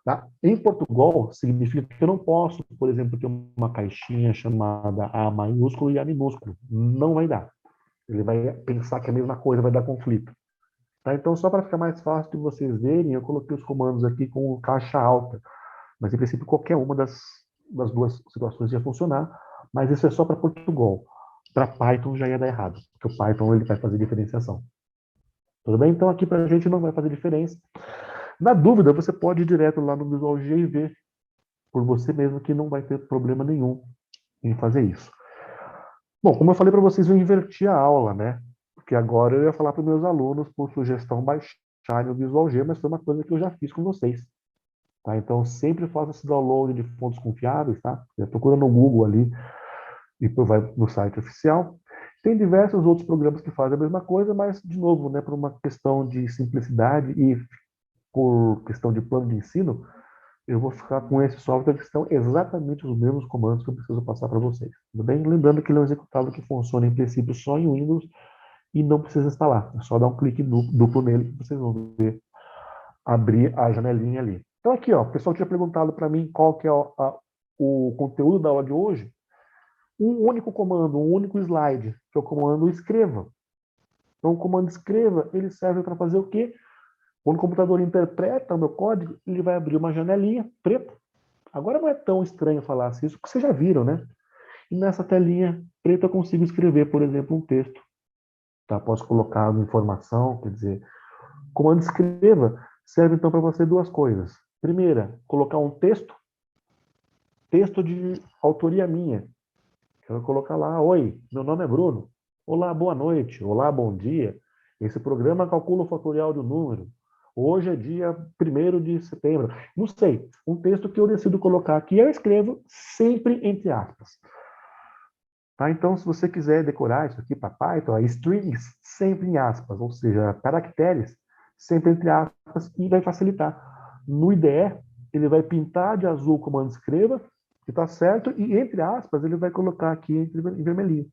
Tá? Em Portugal, significa que eu não posso, por exemplo, ter uma caixinha chamada A maiúsculo e A minúsculo. Não vai dar. Ele vai pensar que é a mesma coisa, vai dar conflito. Tá? Então, só para ficar mais fácil de vocês verem, eu coloquei os comandos aqui com caixa alta. Mas, em princípio, qualquer uma das duas situações ia funcionar. Mas isso é só para Portugal. Para Python já ia dar errado, porque o Python ele vai fazer diferenciação. Tudo bem? Então, aqui para a gente não vai fazer diferença. Na dúvida, você pode ir direto lá no Visual G e ver por você mesmo que não vai ter problema nenhum em fazer isso. Bom, como eu falei para vocês, eu inverti a aula, né? Porque agora eu ia falar para os meus alunos, por sugestão, baixarem o Visual G, mas foi uma coisa que eu já fiz com vocês. Tá? Então, sempre faça esse download de fontes confiáveis, tá? Procura no Google ali e vai no site oficial. Tem diversos outros programas que fazem a mesma coisa, mas, de novo, né, por uma questão de simplicidade e por questão de plano de ensino, eu vou ficar com esse software que são exatamente os mesmos comandos que eu preciso passar para vocês. Tudo bem? Lembrando que ele é um executável que funciona, em princípio, só em Windows e não precisa instalar. É só dar um clique duplo nele que vocês vão ver abrir a janelinha ali. Então, aqui, ó, o pessoal tinha perguntado para mim qual que é o conteúdo da aula de hoje. Um único comando, um único slide, que é o comando escreva. Então, o comando escreva, ele serve para fazer o quê? Quando o computador interpreta o meu código, ele vai abrir uma janelinha preta. Agora não é tão estranho falar assim, isso, porque vocês já viram, né? E nessa telinha preta eu consigo escrever, por exemplo, um texto. Tá? Posso colocar uma informação, quer dizer, o comando escreva serve então para você duas coisas. Primeira, colocar um texto de autoria minha. Quero colocar lá, oi, meu nome é Bruno. Olá, boa noite. Olá, bom dia. Esse programa calcula o fatorial de um número. Hoje é dia 1º de setembro. Não sei, um texto que eu decido colocar aqui, eu escrevo sempre entre aspas. Tá? Então, se você quiser decorar isso aqui para Python, strings sempre em aspas, ou seja, caracteres sempre entre aspas, e vai facilitar. No IDE, ele vai pintar de azul o comando escreva, que está certo, e entre aspas, ele vai colocar aqui em vermelhinho.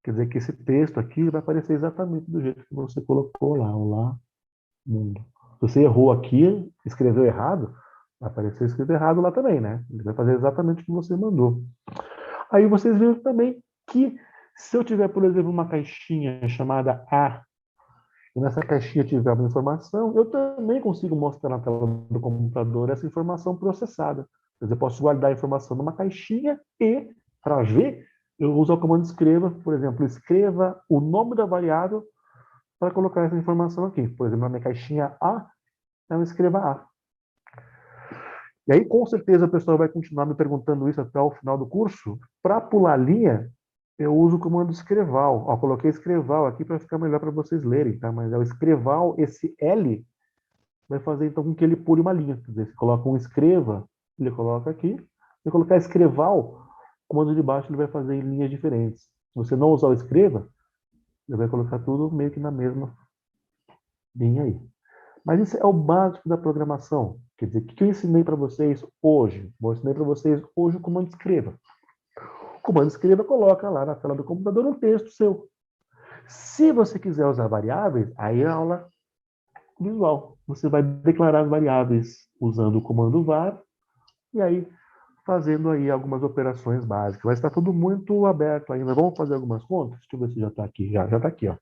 Quer dizer que esse texto aqui vai aparecer exatamente do jeito que você colocou lá, olá, mundo. Se você errou aqui, escreveu errado, vai aparecer escrito errado lá também, né? Ele vai fazer exatamente o que você mandou. Aí vocês viram também que se eu tiver, por exemplo, uma caixinha chamada A, e nessa caixinha tiver uma informação, eu também consigo mostrar na tela do computador essa informação processada. Quer dizer, eu posso guardar a informação numa caixinha e, para ver, eu uso o comando escreva, por exemplo, escreva o nome da variável para colocar essa informação aqui. Por exemplo, na minha caixinha A, eu escreva A. E aí, com certeza, o pessoal vai continuar me perguntando isso até o final do curso. Para pular linha, eu uso o comando escreval. Ó, coloquei escreval aqui para ficar melhor para vocês lerem, tá? Mas é o escreval, esse L, vai fazer então com que ele pule uma linha. Quer dizer, se coloca um escreva, ele coloca aqui. Se colocar escreval, o comando de baixo ele vai fazer em linhas diferentes. Se você não usar o escreva, ele vai colocar tudo meio que na mesma linha aí. Mas isso é o básico da programação. Quer dizer, o que eu ensinei para vocês hoje? Vou ensinar para vocês hoje o comando escreva. O comando escreva coloca lá na tela do computador um texto seu. Se você quiser usar variáveis, aí é a aula visual. Você vai declarar as variáveis usando o comando var e aí fazendo aí algumas operações básicas. Mas está tudo muito aberto ainda. Vamos fazer algumas contas? Deixa eu ver se já está aqui. Já está aqui, ó.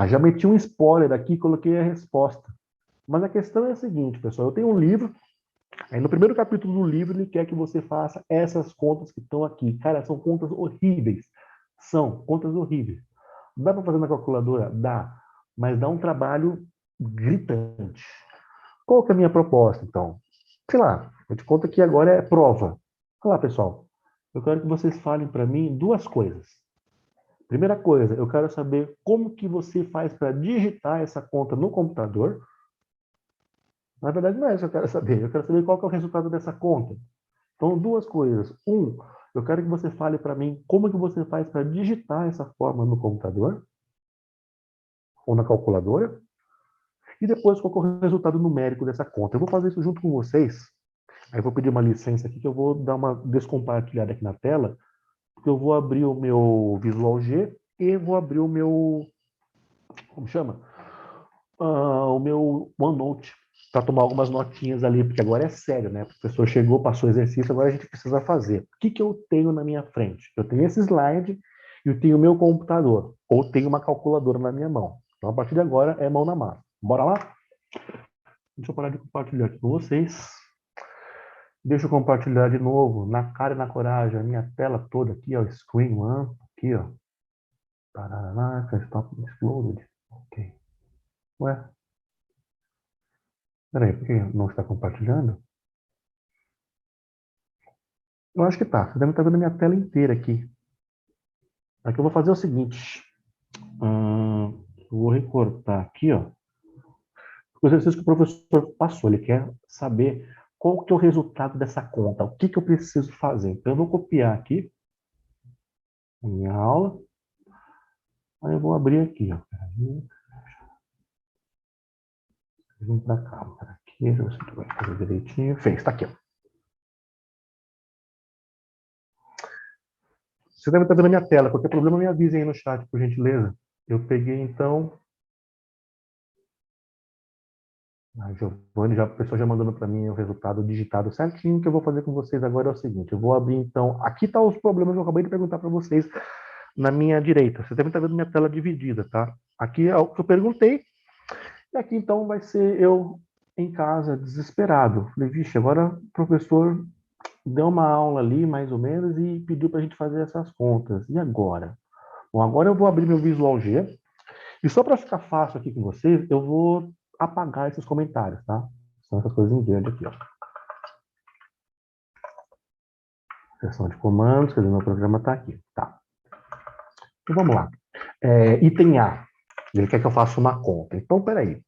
Já meti um spoiler aqui e coloquei a resposta. Mas a questão é a seguinte, pessoal. Eu tenho um livro. Aí no primeiro capítulo do livro ele quer que você faça essas contas que estão aqui. Cara, são contas horríveis. São contas horríveis. Dá para fazer na calculadora? Dá. Mas dá um trabalho gritante. Qual que é a minha proposta, então? Sei lá, eu te conto que agora é prova. Olha lá, pessoal. Eu quero que vocês falem para mim duas coisas. Primeira coisa, eu quero saber como que você faz para digitar essa conta no computador. Na verdade, não é isso que eu quero saber. Eu quero saber qual que é o resultado dessa conta. Então, duas coisas. Eu quero que você fale para mim como que você faz para digitar essa forma no computador ou na calculadora. E depois, qual que é o resultado numérico dessa conta. Eu vou fazer isso junto com vocês. Aí eu vou pedir uma licença aqui, que eu vou dar uma descompartilhada aqui na tela, porque eu vou abrir o meu Visual G e vou abrir o meu, como chama? O meu OneNote, para tomar algumas notinhas ali, porque agora é sério, né? O professor chegou, passou o exercício, agora a gente precisa fazer. O que que eu tenho na minha frente? Eu tenho esse slide e eu tenho o meu computador, ou tenho uma calculadora na minha mão. Então, a partir de agora, é mão na massa. Bora lá? Deixa eu parar de compartilhar aqui com vocês. Deixa eu compartilhar de novo, na cara e na coragem, a minha tela toda aqui, ó, Screen One, aqui, ó. Parará, Stop Exploded. Ok. Ué? Peraí, por que não está compartilhando? Eu acho que tá. Você deve estar vendo a minha tela inteira aqui. Aqui eu vou fazer o seguinte. Eu vou recortar aqui, ó. Os exercícios que o professor passou. Ele quer saber qual que é o resultado dessa conta. O que que eu preciso fazer. Então, eu vou copiar aqui a minha aula. Aí eu vou abrir aqui, ó. Vem para cá, para aqui, você vai fazer direitinho. Fez, tá aqui, ó. Você deve estar vendo a minha tela. Qualquer problema, me avisem aí no chat, por gentileza. Eu peguei, então... Giovanni, a pessoa já mandando para mim o resultado digitado certinho. O que eu vou fazer com vocês agora é o seguinte. Eu vou abrir, então... Aqui estão os problemas que eu acabei de perguntar para vocês na minha direita. Vocês devem estar vendo minha tela dividida, tá? Aqui é o que eu perguntei. E aqui, então, vai ser eu em casa, desesperado. Falei, vixe, agora o professor deu uma aula ali, mais ou menos, e pediu para a gente fazer essas contas. E agora? Bom, agora eu vou abrir meu Visual G. E só para ficar fácil aqui com vocês, eu vou apagar esses comentários, tá? São essas coisas em verde aqui, ó. Seção de comandos, quer dizer, meu programa está aqui. Tá. Então vamos lá. Item A. Ele quer que eu faça uma conta. Então, peraí.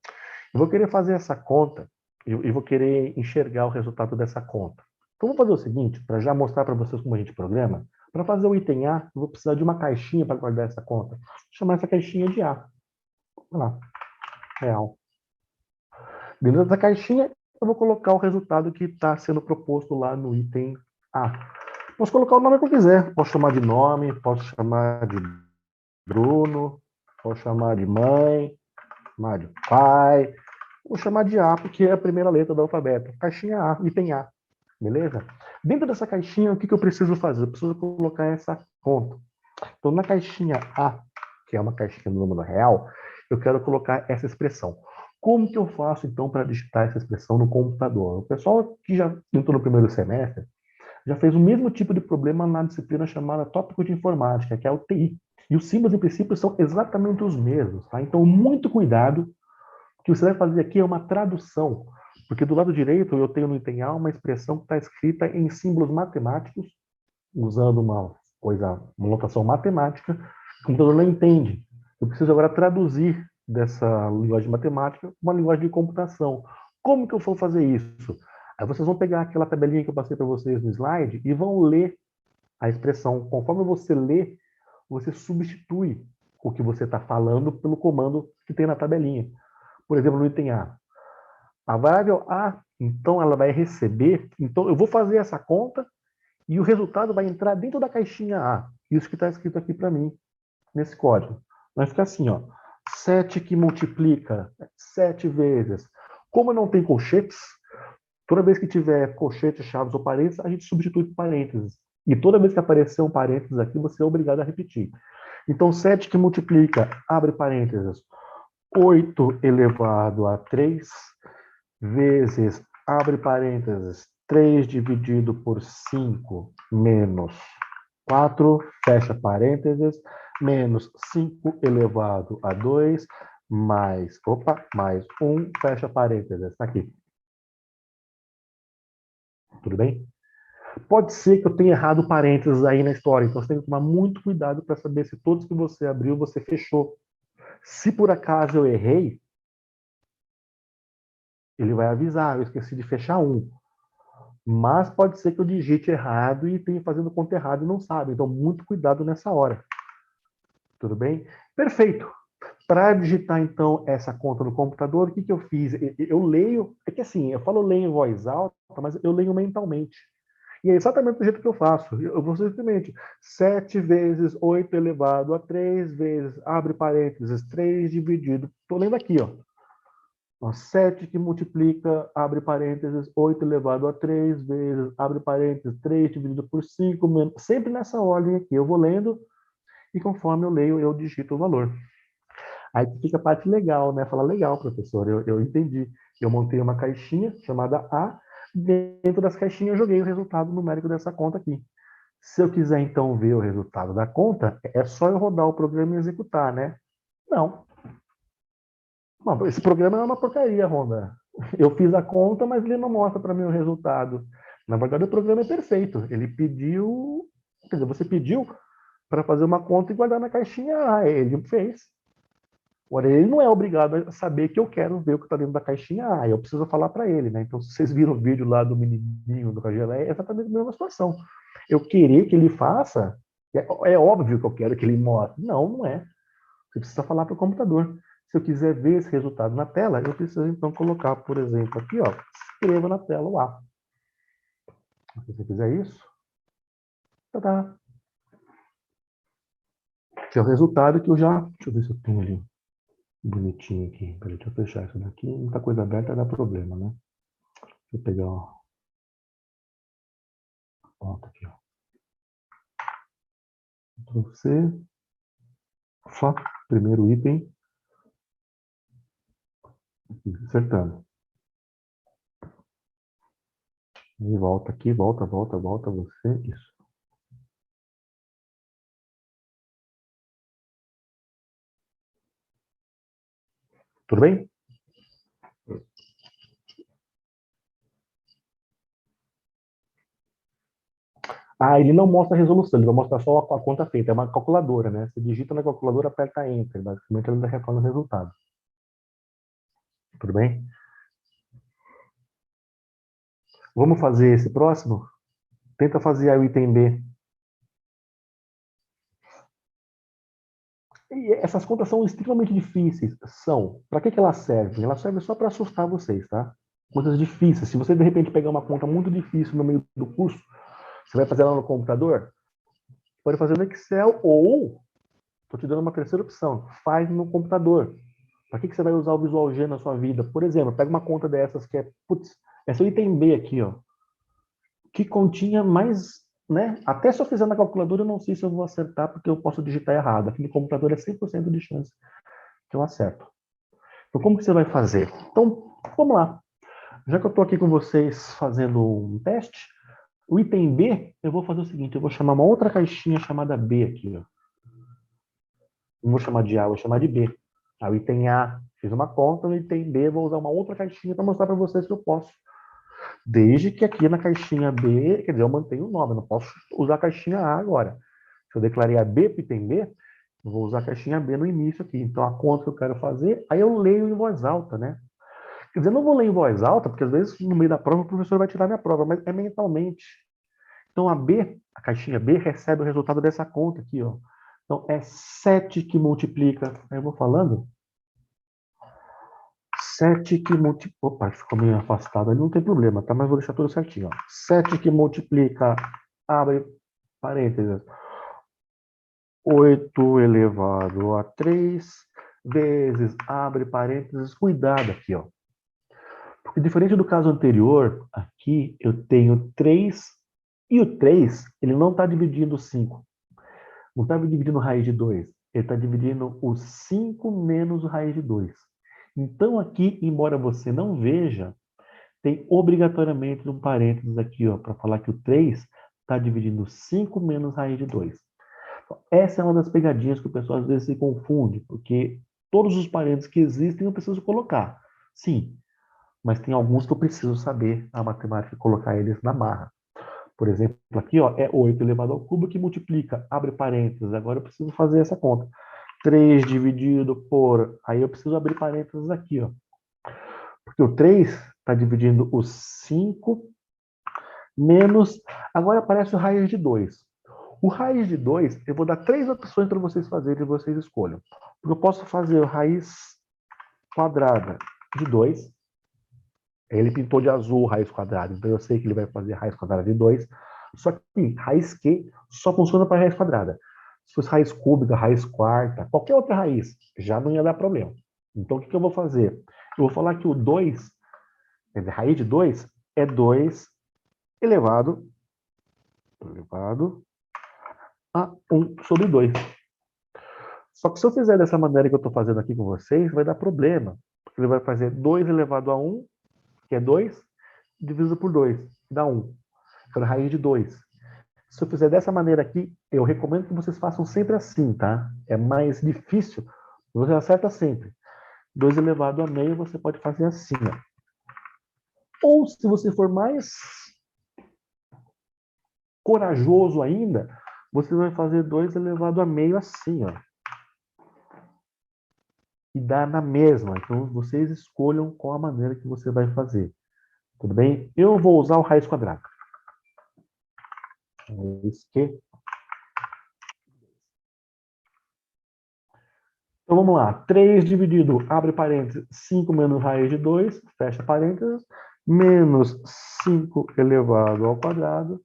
Eu vou querer fazer essa conta e vou querer enxergar o resultado dessa conta. Então, vamos fazer o seguinte, para já mostrar para vocês como a gente programa. Para fazer o item A, eu vou precisar de uma caixinha para guardar essa conta. Vou chamar essa caixinha de A. Olha lá. Real. Dentro dessa caixinha, eu vou colocar o resultado que está sendo proposto lá no item A. Posso colocar o nome que eu quiser. Posso chamar de nome, posso chamar de Bruno, posso chamar de mãe, chamar de pai. Vou chamar de A, porque é a primeira letra do alfabeto. Caixinha A, item A. Beleza? Dentro dessa caixinha, o que eu preciso fazer? Eu preciso colocar essa conta. Então, na caixinha A, que é uma caixinha do número real, eu quero colocar essa expressão. Como que eu faço, então, para digitar essa expressão no computador? O pessoal que já entrou no primeiro semestre já fez o mesmo tipo de problema na disciplina chamada Tópico de Informática, que é o TI. E os símbolos, em princípio, são exatamente os mesmos. Tá? Então, muito cuidado. O que você vai fazer aqui é uma tradução. Porque do lado direito, eu tenho no item A uma expressão que está escrita em símbolos matemáticos, usando uma notação matemática, o computador não entende. Eu preciso agora traduzir dessa linguagem matemática uma linguagem de computação. Como que eu vou fazer isso? Aí vocês vão pegar aquela tabelinha que eu passei para vocês no slide e vão ler a expressão. Conforme você lê, você substitui o que você está falando pelo comando que tem na tabelinha. Por exemplo, no item A. A variável A, então, ela vai receber. Então, eu vou fazer essa conta e o resultado vai entrar dentro da caixinha A. Isso que está escrito aqui para mim, nesse código. Vai ficar assim, ó. 7 que multiplica 7 vezes. Como não tem colchetes, toda vez que tiver colchetes, chaves ou parênteses, a gente substitui por parênteses. E toda vez que aparecer um parênteses aqui, você é obrigado a repetir. Então, 7 que multiplica, abre parênteses, 8 elevado a 3 vezes, abre parênteses, 3 dividido por 5 menos 4, fecha parênteses, menos 5 elevado a 2, mais 1, fecha parênteses. Está aqui. Tudo bem? Pode ser que eu tenha errado parênteses aí na história, então você tem que tomar muito cuidado para saber se todos que você abriu, você fechou. Se por acaso eu errei, ele vai avisar, eu esqueci de fechar um. Mas pode ser que eu digite errado e tenha fazendo conta errada e não sabe. Então, muito cuidado nessa hora. Tudo bem? Perfeito. Para digitar, então, essa conta no computador, o que, que eu fiz? Eu leio, é que assim, eu falo leio em voz alta, mas eu leio mentalmente. E é exatamente do jeito que eu faço. Eu vou simplesmente 7 vezes 8 elevado a 3 vezes, abre parênteses, 3 dividido. Estou lendo aqui, ó. 7 que multiplica, abre parênteses, 8 elevado a 3 vezes, abre parênteses, 3 dividido por 5, menos... sempre nessa ordem aqui. Eu vou lendo e conforme eu leio, eu digito o valor. Aí fica a parte legal, né? Fala, legal, professor, eu entendi. Eu montei uma caixinha chamada A, dentro das caixinhas eu joguei o resultado numérico dessa conta aqui. Se eu quiser, então, ver o resultado da conta, é só eu rodar o programa e executar, né? Não. Não, esse programa é uma porcaria, Honda. Eu fiz a conta, mas ele não mostra para mim o resultado. Na verdade, o programa é perfeito. Ele pediu, quer dizer, você pediu para fazer uma conta e guardar na caixinha A. Ele fez. Agora, ele não é obrigado a saber que eu quero ver o que está dentro da caixinha A. Eu preciso falar para ele, né? Então, se vocês viram o vídeo lá do menininho do Cagilé, é exatamente a mesma situação. Eu querer que ele faça, é óbvio que eu quero que ele mostre. Não, não é. Você precisa falar para o computador. Se eu quiser ver esse resultado na tela, eu preciso então colocar, por exemplo, aqui, ó, escreva na tela o A. Se você fizer isso, tá. Que é o resultado que eu já. Deixa eu ver se eu tenho ali bonitinho aqui. Peraí, deixa eu fechar isso daqui. Muita coisa aberta dá problema, né? Deixa eu pegar, ó, tá aqui, ó. Ctrl C, só primeiro item, acertando. E volta aqui, volta você, isso. Tudo bem? Ah, ele não mostra a resolução, ele vai mostrar só a conta feita. É uma calculadora, né? Você digita na calculadora, aperta Enter. Basicamente, ele ainda retorna o resultado. Tudo bem? Vamos fazer esse próximo? Tenta fazer aí o item B. E essas contas são extremamente difíceis. São. Para que elas servem? Elas servem só para assustar vocês, tá? contas difíceis. Se você, de repente, pegar uma conta muito difícil no meio do curso, você vai fazer ela no computador, pode fazer no Excel ou, estou te dando uma terceira opção, faz no computador. Para que você vai usar o Visual G na sua vida? Por exemplo, pega uma conta dessas que é, putz, essa é o item B aqui, ó, que continha mais, né? Até se eu fizer na calculadora, eu não sei se eu vou acertar, porque eu posso digitar errado. Aqui no computador é 100% de chance que eu acerto. Então, como que você vai fazer? Então, vamos lá. Já que eu estou aqui com vocês fazendo um teste, o item B, eu vou fazer o seguinte, eu vou chamar uma outra caixinha chamada B aqui, ó. Não vou chamar de A, vou chamar de B. Aí o item A, fiz uma conta, no item B, vou usar uma outra caixinha para mostrar para vocês que eu posso. Desde que aqui na caixinha B, quer dizer, eu mantenho o nome, eu não posso usar a caixinha A agora. Se eu declarei a B para o item B, eu vou usar a caixinha B no início aqui. Então, a conta que eu quero fazer, aí eu leio em voz alta, né? Quer dizer, eu não vou ler em voz alta, porque às vezes no meio da prova o professor vai tirar minha prova, mas é mentalmente. Então, a B, a caixinha B, recebe o resultado dessa conta aqui, ó. Então, é 7 que multiplica. Aí eu vou falando. 7 que multiplica. Opa, ficou meio afastado ali, não tem problema, tá? Mas vou deixar tudo certinho, ó. 7 que multiplica, abre parênteses, 8 elevado a 3 vezes, abre parênteses, cuidado aqui, ó. Porque diferente do caso anterior, aqui eu tenho 3, e o 3, ele não está dividindo 5. Não está dividindo raiz de 2. Ele está dividindo o 5 menos raiz de 2. Então, aqui, embora você não veja, tem obrigatoriamente um parênteses aqui, ó, para falar que o 3 está dividindo 5 menos raiz de 2. Então, essa é uma das pegadinhas que o pessoal às vezes se confunde, porque todos os parênteses que existem eu preciso colocar. Sim, mas tem alguns que eu preciso saber a matemática e colocar eles na marra. Por exemplo, aqui ó, é 8 elevado ao cubo que multiplica, abre parênteses, agora eu preciso fazer essa conta. 3 dividido por... Aí eu preciso abrir parênteses aqui, ó. Porque o 3 está dividindo o 5 menos... Agora aparece o raiz de 2. O raiz de 2, eu vou dar 3 opções para vocês fazerem e vocês escolham. Porque eu posso fazer raiz quadrada de 2. Ele pintou de azul raiz quadrada, então eu sei que ele vai fazer raiz quadrada de 2. Só que raiz Q só funciona para raiz quadrada. Se fosse raiz cúbica, raiz quarta, qualquer outra raiz, já não ia dar problema. Então, o que eu vou fazer? Eu vou falar que o 2, quer dizer, raiz de 2 é 2 elevado a 1 sobre 2. Só que se eu fizer dessa maneira que eu estou fazendo aqui com vocês, vai dar problema. Porque ele vai fazer 2 elevado a 1, que é 2, dividido por 2, dá 1. Então, raiz de 2. Se eu fizer dessa maneira aqui, eu recomendo que vocês façam sempre assim, tá? É mais difícil, você acerta sempre. 2 elevado a meio, você pode fazer assim, ó. Ou, se você for mais corajoso ainda, você vai fazer 2 elevado a meio assim, ó. E dá na mesma. Então, vocês escolham qual a maneira que você vai fazer. Tudo bem? Eu vou usar o raiz quadrada. Raiz Q. Então vamos lá. 3 dividido, abre parênteses, 5 menos raiz de 2, fecha parênteses, menos 5 elevado ao quadrado,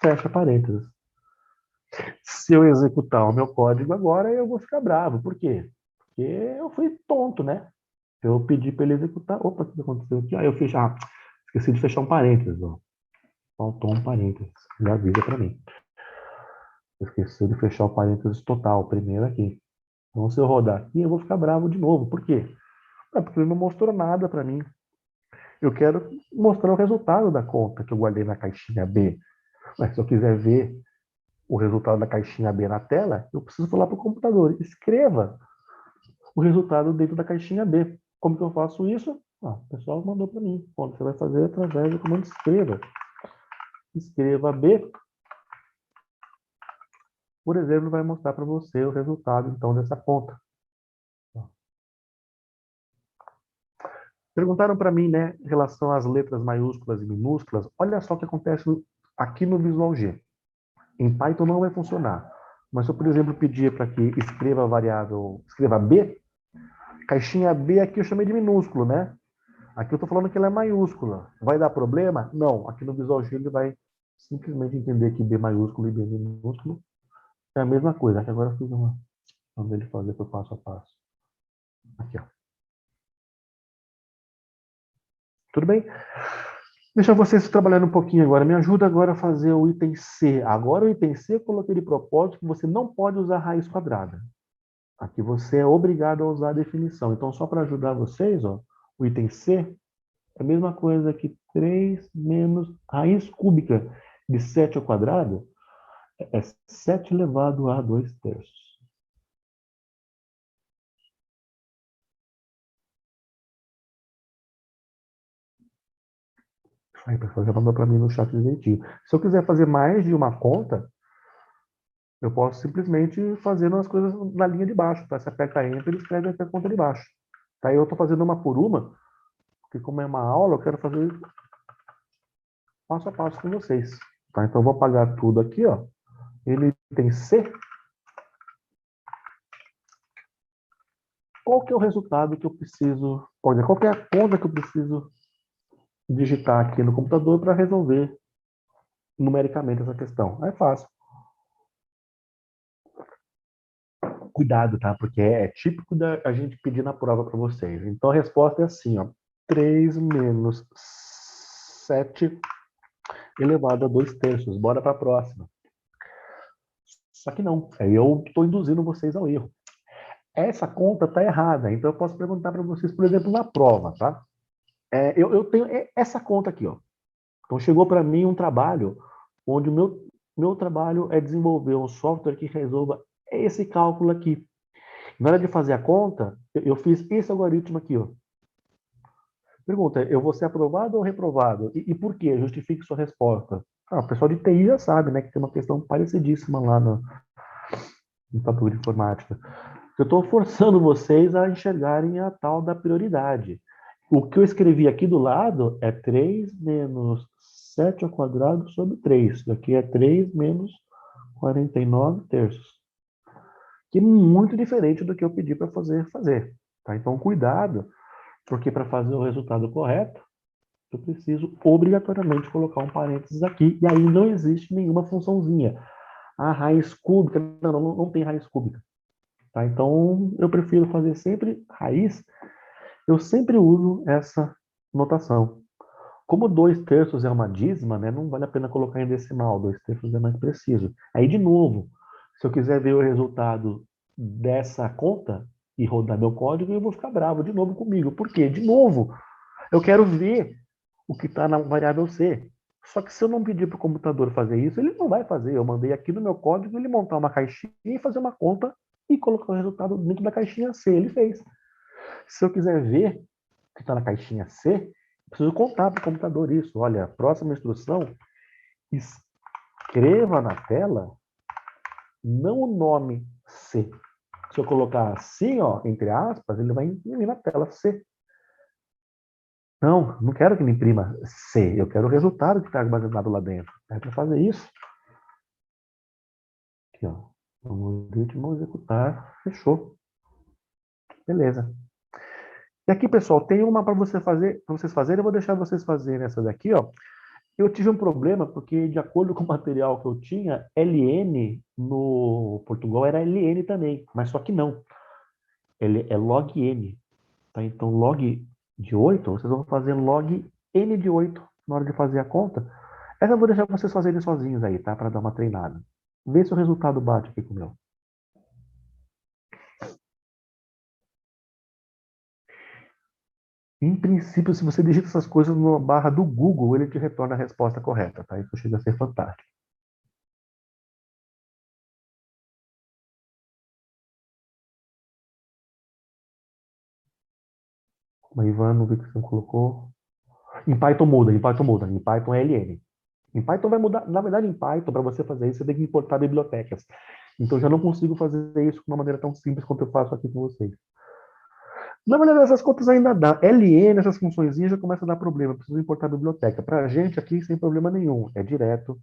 fecha parênteses. Se eu executar o meu código agora, eu vou ficar bravo. Por quê? Porque eu fui tonto, né? Eu pedi para ele executar. Opa, o que aconteceu aqui? Ah, esqueci de fechar um parênteses. Ó. Faltou um parênteses. Já avisa para mim. Esqueci de fechar o parênteses total, primeiro aqui. Então, se eu rodar aqui, eu vou ficar bravo de novo. Por quê? Porque ele não mostrou nada para mim. Eu quero mostrar o resultado da conta que eu guardei na caixinha B. Mas se eu quiser ver o resultado da caixinha B na tela, eu preciso falar para o computador, escreva o resultado dentro da caixinha B. Como que eu faço isso? O pessoal mandou para mim. Quando você vai fazer através do comando escreva. Escreva B. Por exemplo, vai mostrar para você o resultado, então, dessa conta. Perguntaram para mim, né, em relação às letras maiúsculas e minúsculas. Olha só o que acontece aqui no Visual G. Em Python não vai funcionar. Mas se eu, por exemplo, pedir para que escreva a variável, escreva B, caixinha B aqui eu chamei de minúsculo, né? Aqui eu estou falando que ela é maiúscula. Vai dar problema? Não. Aqui no Visual G ele vai simplesmente entender que B maiúsculo e B minúsculo é a mesma coisa. Aqui agora eu fiz uma... Vamos ele fazer por passo a passo. Aqui, ó. Tudo bem? Deixa vocês trabalhando um pouquinho agora. Me ajuda agora a fazer o item C. Agora o item C eu coloquei de propósito que você não pode usar raiz quadrada. Aqui você é obrigado a usar a definição. Então, só para ajudar vocês, ó, o item C é a mesma coisa que 3 menos raiz cúbica de 7 ao quadrado é 7 elevado a 2 terços. Aí, pessoal, já mandou para mim no chat direitinho. Se eu quiser fazer mais de uma conta, eu posso simplesmente fazendo as coisas na linha de baixo. Tá? Você aperta Enter e escreve aqui a conta de baixo. Tá? Eu estou fazendo uma por uma, porque como é uma aula, eu quero fazer passo a passo com vocês. Tá? Então, eu vou apagar tudo aqui, ó. Ele tem C. Qual que é o resultado que eu preciso... Olha, qual que é a conta que eu preciso digitar aqui no computador para resolver numericamente essa questão? É fácil. Cuidado, tá? Porque é típico da a gente pedir na prova para vocês. Então a resposta é assim, ó. 3 menos 7 elevado a 2 terços. Bora para a próxima. Só que não. Eu estou induzindo vocês ao erro. Essa conta está errada. Então eu posso perguntar para vocês, por exemplo, na prova, tá? Eu tenho essa conta aqui, ó. Então chegou para mim um trabalho onde o meu trabalho é desenvolver um software que resolva esse cálculo aqui. Na hora de fazer a conta, eu fiz esse algoritmo aqui, ó. Pergunta, eu vou ser aprovado ou reprovado? E por quê? Justifique sua resposta. O pessoal de TI já sabe, né, que tem uma questão parecidíssima lá no fator de informática. Eu estou forçando vocês a enxergarem a tal da prioridade. O que eu escrevi aqui do lado é 3 menos 7 ao quadrado sobre 3. Aqui é 3 menos 49 terços. Que é muito diferente do que eu pedi para fazer. Tá? Então, cuidado, porque para fazer o resultado correto, eu preciso obrigatoriamente colocar um parênteses aqui, e aí não existe nenhuma funçãozinha. A raiz cúbica, não tem raiz cúbica. Tá? Então, eu prefiro fazer sempre raiz, eu sempre uso essa notação. Como 2 terços é uma dízima, né, não vale a pena colocar em decimal, 2 terços é mais preciso. Aí, de novo, se eu quiser ver o resultado dessa conta e rodar meu código, eu vou ficar bravo de novo comigo. Por quê? De novo, eu quero ver o que está na variável C. Só que se eu não pedir para o computador fazer isso, ele não vai fazer. Eu mandei aqui no meu código ele montar uma caixinha e fazer uma conta e colocar o resultado dentro da caixinha C. Ele fez. Se eu quiser ver o que está na caixinha C, preciso contar para o computador isso. Olha, próxima instrução, escreva na tela não o nome C. Se eu colocar assim, ó, entre aspas, ele vai imprimir na tela C. Não quero que ele imprima C, eu quero o resultado que está armazenado lá dentro. É para fazer isso. Aqui, ó. Vamos ritmo executar. Fechou. Beleza. E aqui, pessoal, tem uma para você fazer, para vocês fazerem, eu vou deixar vocês fazerem essa daqui, ó. Eu tive um problema porque, de acordo com o material que eu tinha, LN no Portugal era LN também, mas só que não. Ele é log N. Tá? Então, log de 8, vocês vão fazer log N de 8 na hora de fazer a conta. Essa eu vou deixar vocês fazerem sozinhos aí, tá? Para dar uma treinada. Vê se o resultado bate aqui com o meu. Em princípio, se você digita essas coisas na barra do Google, ele te retorna a resposta correta, tá? Isso chega a ser fantástico. O Ivan, não vi que você colocou. Em Python muda, em Python muda. Em Python é LN. Em Python vai mudar. Na verdade, em Python, para você fazer isso, você tem que importar bibliotecas. Então, eu já não consigo fazer isso de uma maneira tão simples quanto eu faço aqui com vocês. Na verdade, essas contas ainda dá. LN, essas funções já começa a dar problema. Preciso importar a biblioteca. Para a gente aqui, sem problema nenhum. É direto.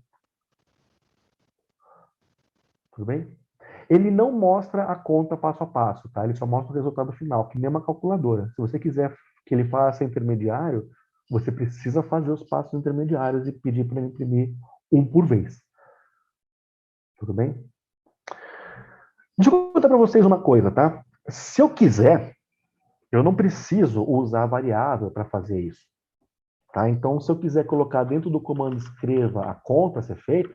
Tudo bem? Ele não mostra a conta passo a passo, tá? Ele só mostra o resultado final, que nem uma calculadora. Se você quiser que ele faça intermediário, você precisa fazer os passos intermediários e pedir para ele imprimir um por vez. Tudo bem? Deixa eu contar para vocês uma coisa, tá? Se eu quiser, eu não preciso usar a variável para fazer isso. Tá? Então, se eu quiser colocar dentro do comando escreva a conta a ser feita,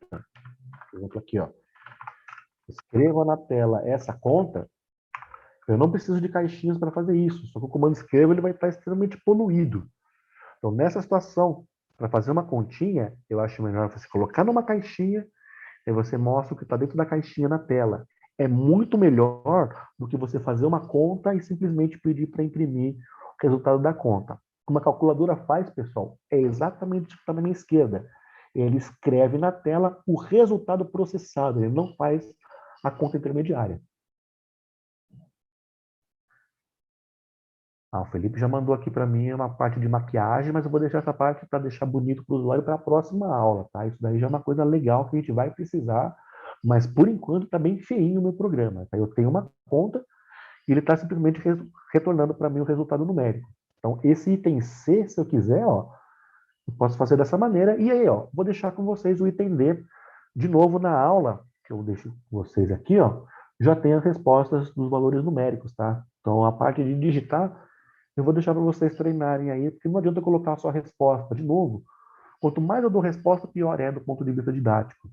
por exemplo, aqui, ó, escreva na tela essa conta, eu não preciso de caixinhas para fazer isso. Só que o comando escreva ele vai estar extremamente poluído. Então, nessa situação, para fazer uma continha, eu acho melhor você colocar numa caixinha e você mostra o que está dentro da caixinha na tela. É muito melhor do que você fazer uma conta e simplesmente pedir para imprimir o resultado da conta. O que uma calculadora faz, pessoal, é exatamente o que está na minha esquerda. Ele escreve na tela o resultado processado, ele não faz a conta intermediária. Ah, o Felipe já mandou aqui para mim uma parte de maquiagem, mas eu vou deixar essa parte para deixar bonito para o usuário para a próxima aula, tá? Isso daí já é uma coisa legal que a gente vai precisar, mas por enquanto está bem feinho o meu programa, tá? Eu tenho uma conta e ele está simplesmente retornando para mim o resultado numérico. Então, esse item C, se eu quiser, ó, eu posso fazer dessa maneira. E aí, ó, vou deixar com vocês o item D de novo na aula, que eu deixo com vocês aqui, ó, já tem as respostas dos valores numéricos, tá? Então, a parte de digitar, eu vou deixar para vocês treinarem aí, porque não adianta eu colocar só a resposta de novo. Quanto mais eu dou resposta, pior é do ponto de vista didático.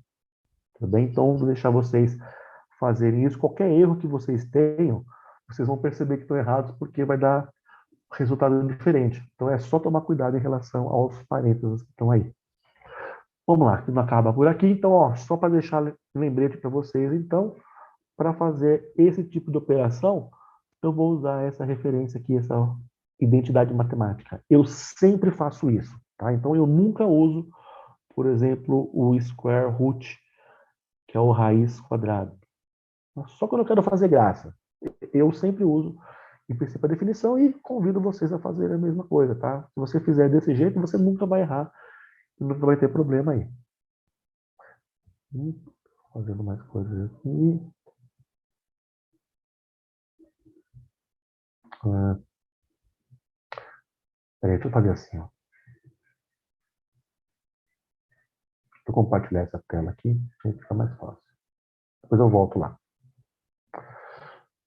Tá bem? Então, vou deixar vocês fazerem isso. Qualquer erro que vocês tenham, vocês vão perceber que estão errados, porque vai dar resultado diferente. Então, é só tomar cuidado em relação aos parênteses que estão aí. Vamos lá, que não acaba por aqui. Então, ó, só para deixar lembrete para vocês, então, para fazer esse tipo de operação, eu vou usar essa referência aqui, essa identidade matemática. Eu sempre faço isso, tá? Então, eu nunca uso, por exemplo, o square root, que é o raiz quadrada. Só quando eu quero fazer graça. Eu sempre uso, em princípio, a definição e convido vocês a fazerem a mesma coisa, tá? Se você fizer desse jeito, você nunca vai errar e nunca vai ter problema aí. Fazendo mais coisas aqui. Ah, peraí, deixa eu fazer assim, ó. Deixa eu compartilhar essa tela aqui, aí fica mais fácil. Depois eu volto lá.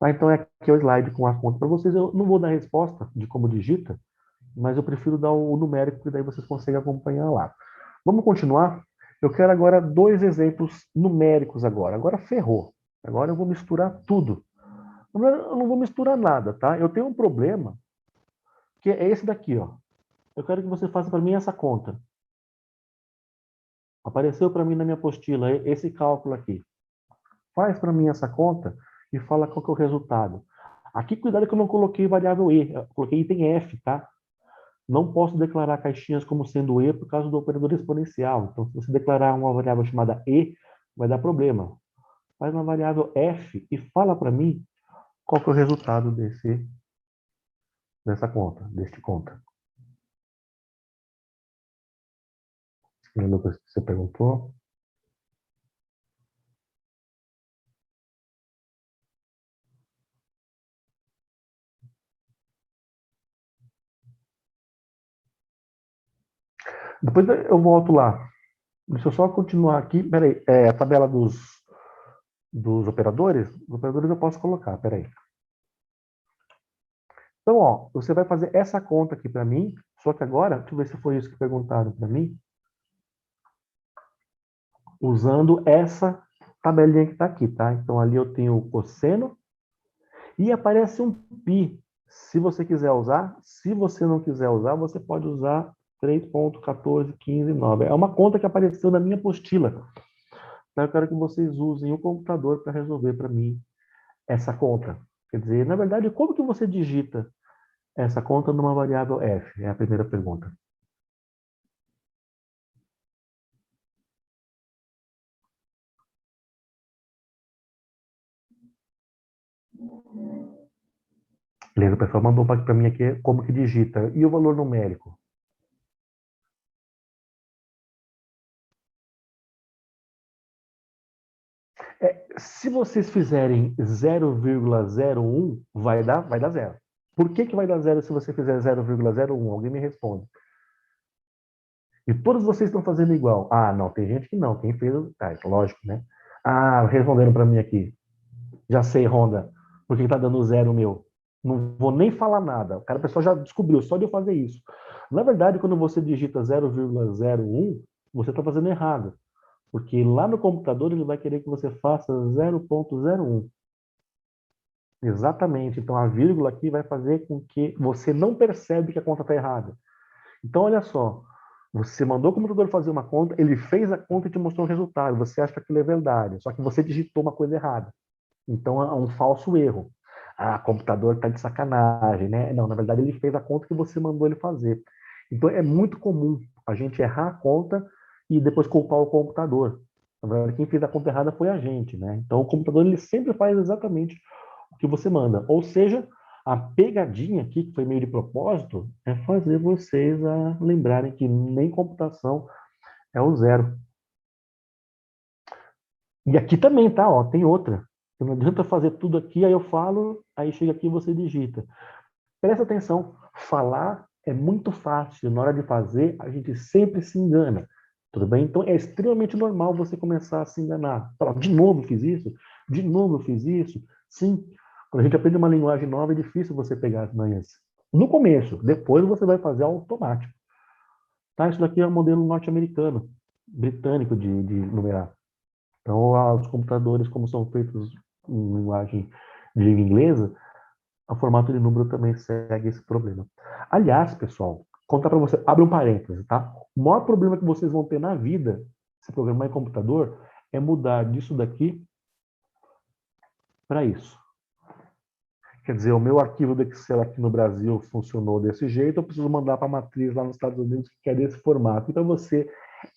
Então é aqui o slide com a conta para vocês. Eu não vou dar resposta de como digita, mas eu prefiro dar o numérico, porque daí vocês conseguem acompanhar lá. Vamos continuar? Eu quero agora dois exemplos numéricos agora. Agora ferrou. Agora eu vou misturar tudo. Eu não vou misturar nada, tá? Eu tenho um problema, que é esse daqui, ó. Eu quero que você faça para mim essa conta. Apareceu para mim na minha apostila esse cálculo aqui. Faz para mim essa conta e fala qual que é o resultado. Aqui, cuidado que eu não coloquei variável E, eu coloquei item F, tá? Não posso declarar caixinhas como sendo E por causa do operador exponencial. Então, se você declarar uma variável chamada E, vai dar problema. Faz uma variável F e fala para mim qual que é o resultado dessa conta, deste conta. Lembra que você perguntou? Depois eu volto lá. Deixa eu só continuar aqui. Peraí, a tabela dos operadores? Os operadores eu posso colocar, peraí. Então, ó, você vai fazer essa conta aqui para mim, só que agora, deixa eu ver se foi isso que perguntaram para mim, usando essa tabelinha que está aqui, tá? Então, ali eu tenho o cosseno e aparece um π. Se você quiser usar, se você não quiser usar, você pode usar 3,1415,9. É uma conta que apareceu na minha apostila. Então, eu quero que vocês usem o computador para resolver para mim essa conta. Quer dizer, na verdade, como que você digita essa conta numa variável f? É a primeira pergunta. Beleza, o pessoal mandou para mim aqui como que digita. E o valor numérico? Se vocês fizerem 0,01, vai dar zero. Por que vai dar zero se você fizer 0,01? Alguém me responde. E todos vocês estão fazendo igual. Ah, não, tem gente que não. Quem fez, tá, lógico, né? Ah, responderam para mim aqui. Já sei, Honda. Por que está dando zero o meu? Não vou nem falar nada. O cara, a pessoa já descobriu, só de eu fazer isso. Na verdade, quando você digita 0,01, você está fazendo errado. Porque lá no computador ele vai querer que você faça 0,01. Exatamente. Então a vírgula aqui vai fazer com que você não percebe que a conta está errada. Então olha só, você mandou o computador fazer uma conta, ele fez a conta e te mostrou o resultado. Você acha que aquilo é verdade, só que você digitou uma coisa errada. Então é um falso erro. Ah, o computador está de sacanagem, né? Não, na verdade ele fez a conta que você mandou ele fazer. Então é muito comum a gente errar a conta e depois culpar o computador. Na verdade, quem fez a conta errada foi a gente, né? Então o computador ele sempre faz exatamente o que você manda. Ou seja, a pegadinha aqui, que foi meio de propósito, é fazer vocês lembrarem que nem computação é o zero. E aqui também, tá? Ó, tem outra. Não adianta fazer tudo aqui, aí eu falo, aí chega aqui e você digita. Presta atenção, falar é muito fácil. Na hora de fazer, a gente sempre se engana. Tudo bem? Então é extremamente normal você começar a se enganar. Falar, de novo eu fiz isso? De novo eu fiz isso? Sim. Quando a gente aprende uma linguagem nova, é difícil você pegar as manhas. No começo, depois você vai fazer automático. Tá? Isso daqui é um modelo norte-americano, britânico de numerar. Então, os computadores, como são feitos em linguagem de língua inglesa, o formato de número também segue esse problema. Aliás, pessoal, contar para você, abre um parêntese, tá? O maior problema que vocês vão ter na vida, se programar em computador, é mudar disso daqui para isso. Quer dizer, o meu arquivo do Excel aqui no Brasil funcionou desse jeito, eu preciso mandar para a matriz lá nos Estados Unidos que é desse formato. Então, você,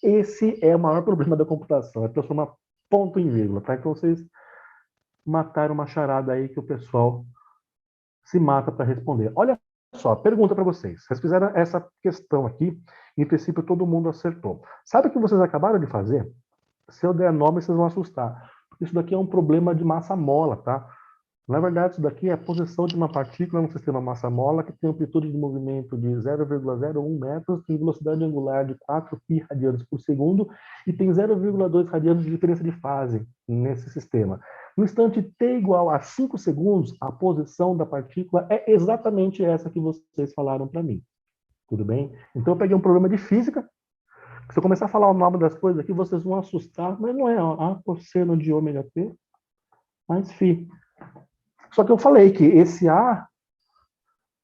esse é o maior problema da computação, é transformar ponto em vírgula, tá? Então, vocês mataram uma charada aí que o pessoal se mata para responder. Olha só, pergunta para vocês. Vocês fizeram essa questão aqui, em princípio todo mundo acertou. Sabe o que vocês acabaram de fazer? Se eu der nome, vocês vão assustar. Isso daqui é um problema de massa-mola, tá? Na verdade, isso daqui é a posição de uma partícula no sistema massa-mola que tem amplitude de movimento de 0,01 metros, tem velocidade angular de 4 π radianos por segundo e tem 0,2 radianos de diferença de fase nesse sistema. No instante t igual a 5 segundos, a posição da partícula é exatamente essa que vocês falaram para mim. Tudo bem? Então eu peguei um problema de física. Se eu começar a falar o nome das coisas aqui, vocês vão assustar, mas não é A cosseno de ômega t mais φ. Só que eu falei que esse A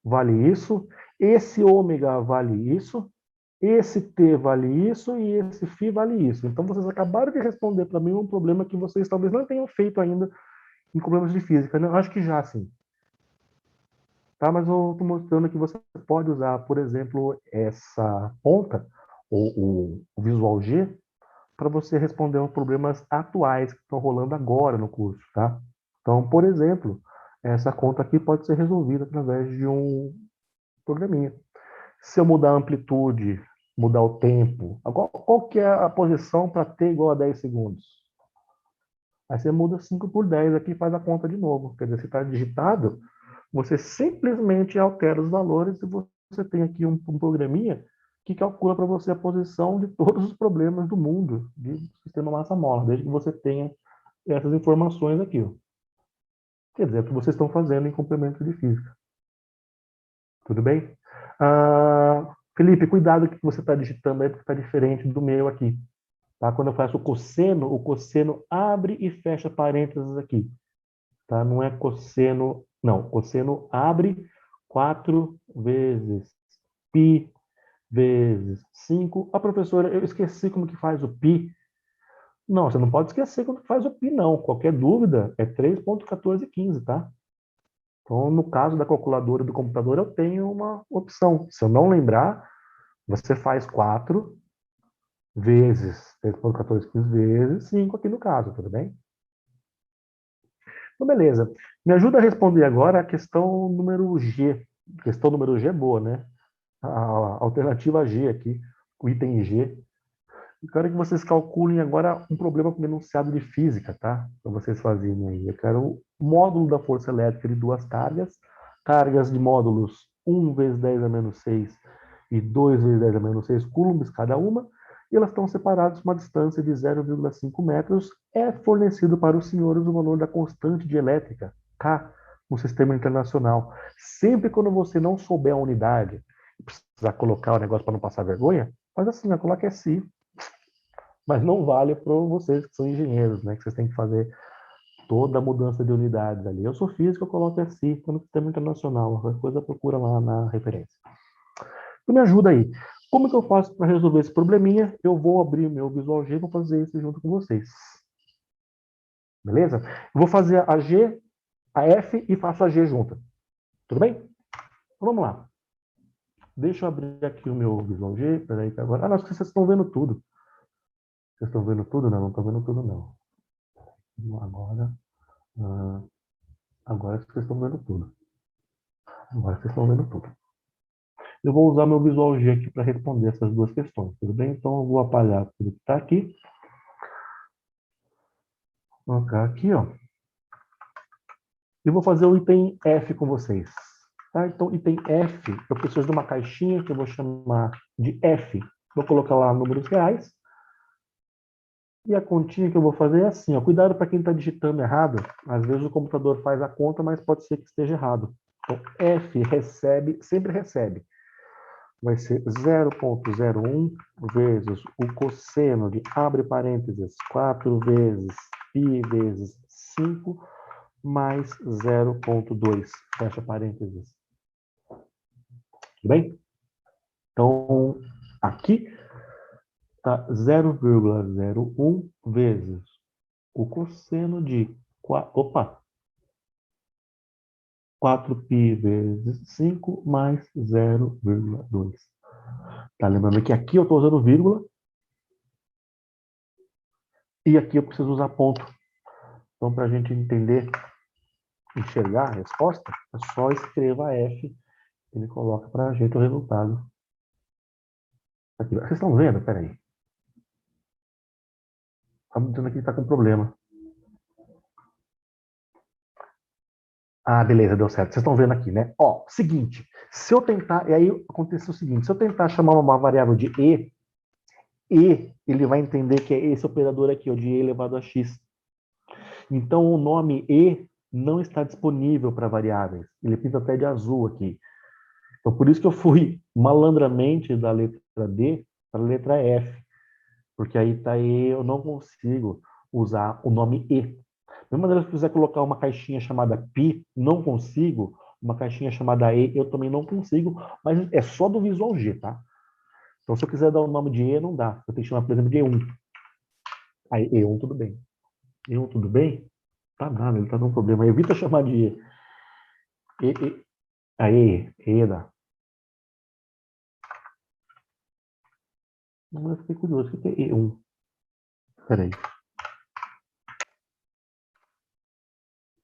vale isso, esse ômega vale isso, esse T vale isso e esse φ vale isso. Então vocês acabaram de responder para mim um problema que vocês talvez não tenham feito ainda em problemas de física. Né? Eu acho que já sim. Tá? Mas eu estou mostrando que você pode usar, por exemplo, essa ponta, o Visual G, para você responder aos problemas atuais que estão rolando agora no curso. Tá? Então, por exemplo, essa conta aqui pode ser resolvida através de um programinha. Se eu mudar a amplitude, mudar o tempo, qual que é a posição para t igual a 10 segundos? Aí você muda 5 por 10 aqui e faz a conta de novo. Quer dizer, se está digitado, você simplesmente altera os valores e você tem aqui um programinha que calcula para você a posição de todos os problemas do mundo de sistema massa-mola, desde que você tenha essas informações aqui. Ó. Quer dizer, é o que vocês estão fazendo em complemento de física. Tudo bem? Felipe, cuidado que você está digitando aí, porque está diferente do meu aqui. Tá? Quando eu faço o cosseno abre e fecha parênteses aqui. Tá? Não é cosseno, não. Cosseno abre 4 vezes π vezes 5. A professora, eu esqueci como que faz o π. Não, você não pode esquecer como que faz o π, não. Qualquer dúvida é 3,1415, tá? Então, no caso da calculadora do computador, eu tenho uma opção. Se eu não lembrar, você faz 4 vezes 3,1415 vezes 5 aqui no caso, tudo bem? Então, beleza. Me ajuda a responder agora a questão número G. A questão número G é boa, né? A alternativa G aqui, o item G. Eu quero que vocês calculem agora um problema com enunciado de física, tá? Para vocês fazerem aí. Eu quero o módulo da força elétrica de duas cargas cargas de módulos 1 vezes 10 a menos 6 e 2 vezes 10 a menos 6 coulombs cada uma, e elas estão separadas com uma distância de 0,5 metros. É fornecido para os senhores o valor da constante de elétrica, K, no sistema internacional. Sempre quando você não souber a unidade, precisar colocar o negócio para não passar vergonha, faz assim, né? Coloca SI, mas não vale para vocês que são engenheiros, né? Que vocês têm que fazer toda a mudança de unidades ali. Eu sou físico, eu coloco SI, estou no sistema internacional. Qualquer coisa procura lá na referência. Então me ajuda aí. Como que eu faço para resolver esse probleminha? Eu vou abrir o meu Visual G e vou fazer isso junto com vocês. Beleza? Eu vou fazer a G, a F e faço a G junta. Tudo bem? Então vamos lá. Deixa eu abrir aqui o meu Visual G. Peraí que agora... Ah, não, vocês estão vendo tudo. Vocês estão vendo tudo? Não, não estão vendo tudo, não. Agora... agora vocês estão vendo tudo. Agora vocês estão vendo tudo. Eu vou usar meu Visual G aqui para responder essas duas questões, tudo bem? Então eu vou apagar tudo que está aqui. Vou colocar aqui, ó. E vou fazer o item F com vocês. Tá? Então, item F, eu preciso de uma caixinha que eu vou chamar de F. Vou colocar lá números reais. E a continha que eu vou fazer é assim, ó. Cuidado para quem está digitando errado. Às vezes o computador faz a conta, mas pode ser que esteja errado. Então, F recebe, sempre recebe. Vai ser 0,01 vezes o cosseno de, abre parênteses, 4 vezes π vezes 5 mais 0,2, fecha parênteses. Tudo bem? Então, aqui está 0,01 vezes o cosseno de 4π vezes 5 mais 0,2. Tá lembrando que aqui eu estou usando vírgula e aqui eu preciso usar ponto. Então, para a gente entender, enxergar a resposta, é só escreva F, ele coloca para a gente o resultado. Aqui. Vocês estão vendo? Peraí. Está me dizendo aqui que está com problema. Ah, beleza, deu certo. Vocês estão vendo aqui, né? Ó, seguinte, se eu tentar, e aí acontece o seguinte, se eu tentar chamar uma variável de ele vai entender que é esse operador aqui, ó, de e elevado a x. Então, o nome e não está disponível para variáveis. Ele pinta até de azul aqui. Então, por isso que eu fui malandramente da letra D para a letra F. Porque aí está E, eu não consigo usar o nome E. Da mesma maneira, se eu quiser colocar uma caixinha chamada Pi, não consigo. Uma caixinha chamada E, eu também não consigo. Mas é só do Visual G, tá? Então, se eu quiser dar o nome de E, não dá. Eu tenho que chamar, por exemplo, de E1. Aí, E1, tudo bem. E1, tudo bem? Tá nada, ele tá dando problema. Evita chamar de E. Aí, E dá. Não, eu fiquei curioso. O que é E1? Peraí.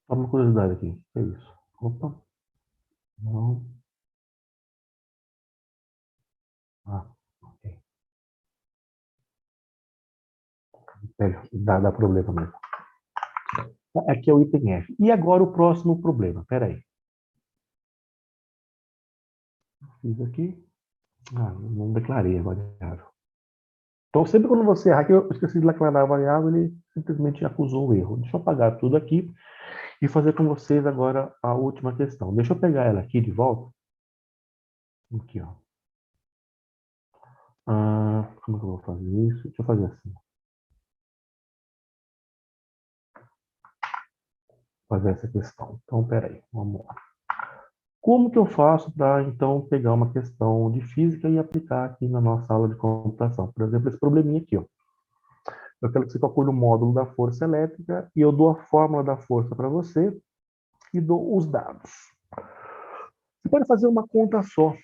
Só uma curiosidade aqui. O que é isso? Opa. Não. Ah, ok. Dá problema mesmo. Aqui é o item F. E agora o próximo problema. Peraí. Fiz aqui. Ah, não declarei a variável. Então, sempre quando você errar, que eu esqueci de declarar a variável, ele simplesmente acusou o erro. Deixa eu apagar tudo aqui e fazer com vocês agora a última questão. Deixa eu pegar ela aqui de volta. Aqui, ó. Como é que eu vou fazer isso? Deixa eu fazer assim. Fazer essa questão. Então, peraí, vamos lá. Como que eu faço para, então, pegar uma questão de física e aplicar aqui na nossa aula de computação? Por exemplo, esse probleminha aqui, ó. Eu quero que você calcule o módulo da força elétrica e eu dou a fórmula da força para você e dou os dados. Você pode fazer uma conta só.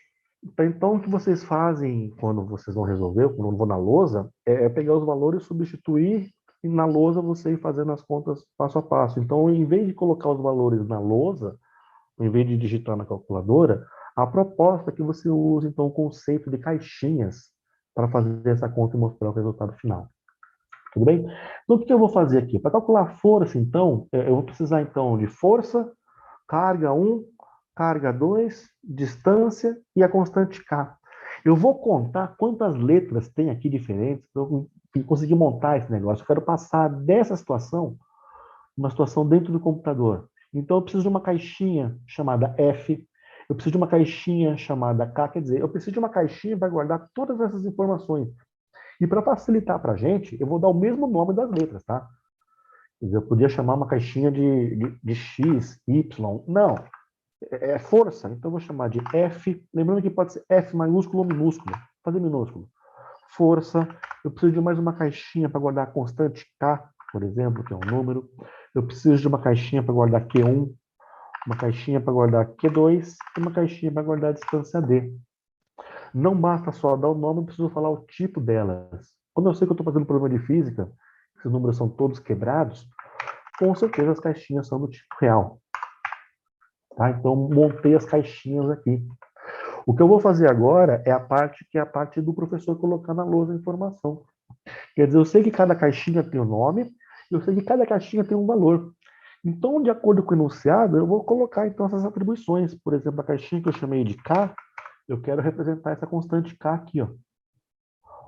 Então, o que vocês fazem quando vocês vão resolver, quando vão na lousa, é pegar os valores, substituir e na lousa você ir fazendo as contas passo a passo. Então, em vez de colocar os valores na lousa, em vez de digitar na calculadora, a proposta é que você use, então, o conceito de caixinhas para fazer essa conta e mostrar o resultado final. Tudo bem? Então, o que eu vou fazer aqui? Para calcular a força, então, eu vou precisar, então, de força, carga 1, carga 2, distância e a constante K. Eu vou contar quantas letras tem aqui diferentes para eu conseguir montar esse negócio. Eu quero passar dessa situação, uma situação dentro do computador. Então, eu preciso de uma caixinha chamada F, eu preciso de uma caixinha chamada K, quer dizer, eu preciso de uma caixinha para guardar todas essas informações. E para facilitar para a gente, eu vou dar o mesmo nome das letras, tá? Quer dizer, eu podia chamar uma caixinha de X, Y. Não, é força. Então, eu vou chamar de F. Lembrando que pode ser F maiúsculo ou minúsculo. Fazer minúsculo. Força. Eu preciso de mais uma caixinha para guardar a constante K, por exemplo, que é um número. Eu preciso de uma caixinha para guardar Q1, uma caixinha para guardar Q2 e uma caixinha para guardar a distância D. Não basta só dar o nome, eu preciso falar o tipo delas. Quando eu sei que eu estou fazendo problema de física, esses números são todos quebrados, com certeza as caixinhas são do tipo real. Tá? Então, montei as caixinhas aqui. O que eu vou fazer agora é a parte que é a parte do professor colocar na lousa a informação. Quer dizer, eu sei que cada caixinha tem um nome, eu sei que cada caixinha tem um valor. Então, de acordo com o enunciado, eu vou colocar então essas atribuições. Por exemplo, a caixinha que eu chamei de K, eu quero representar essa constante K aqui, ó.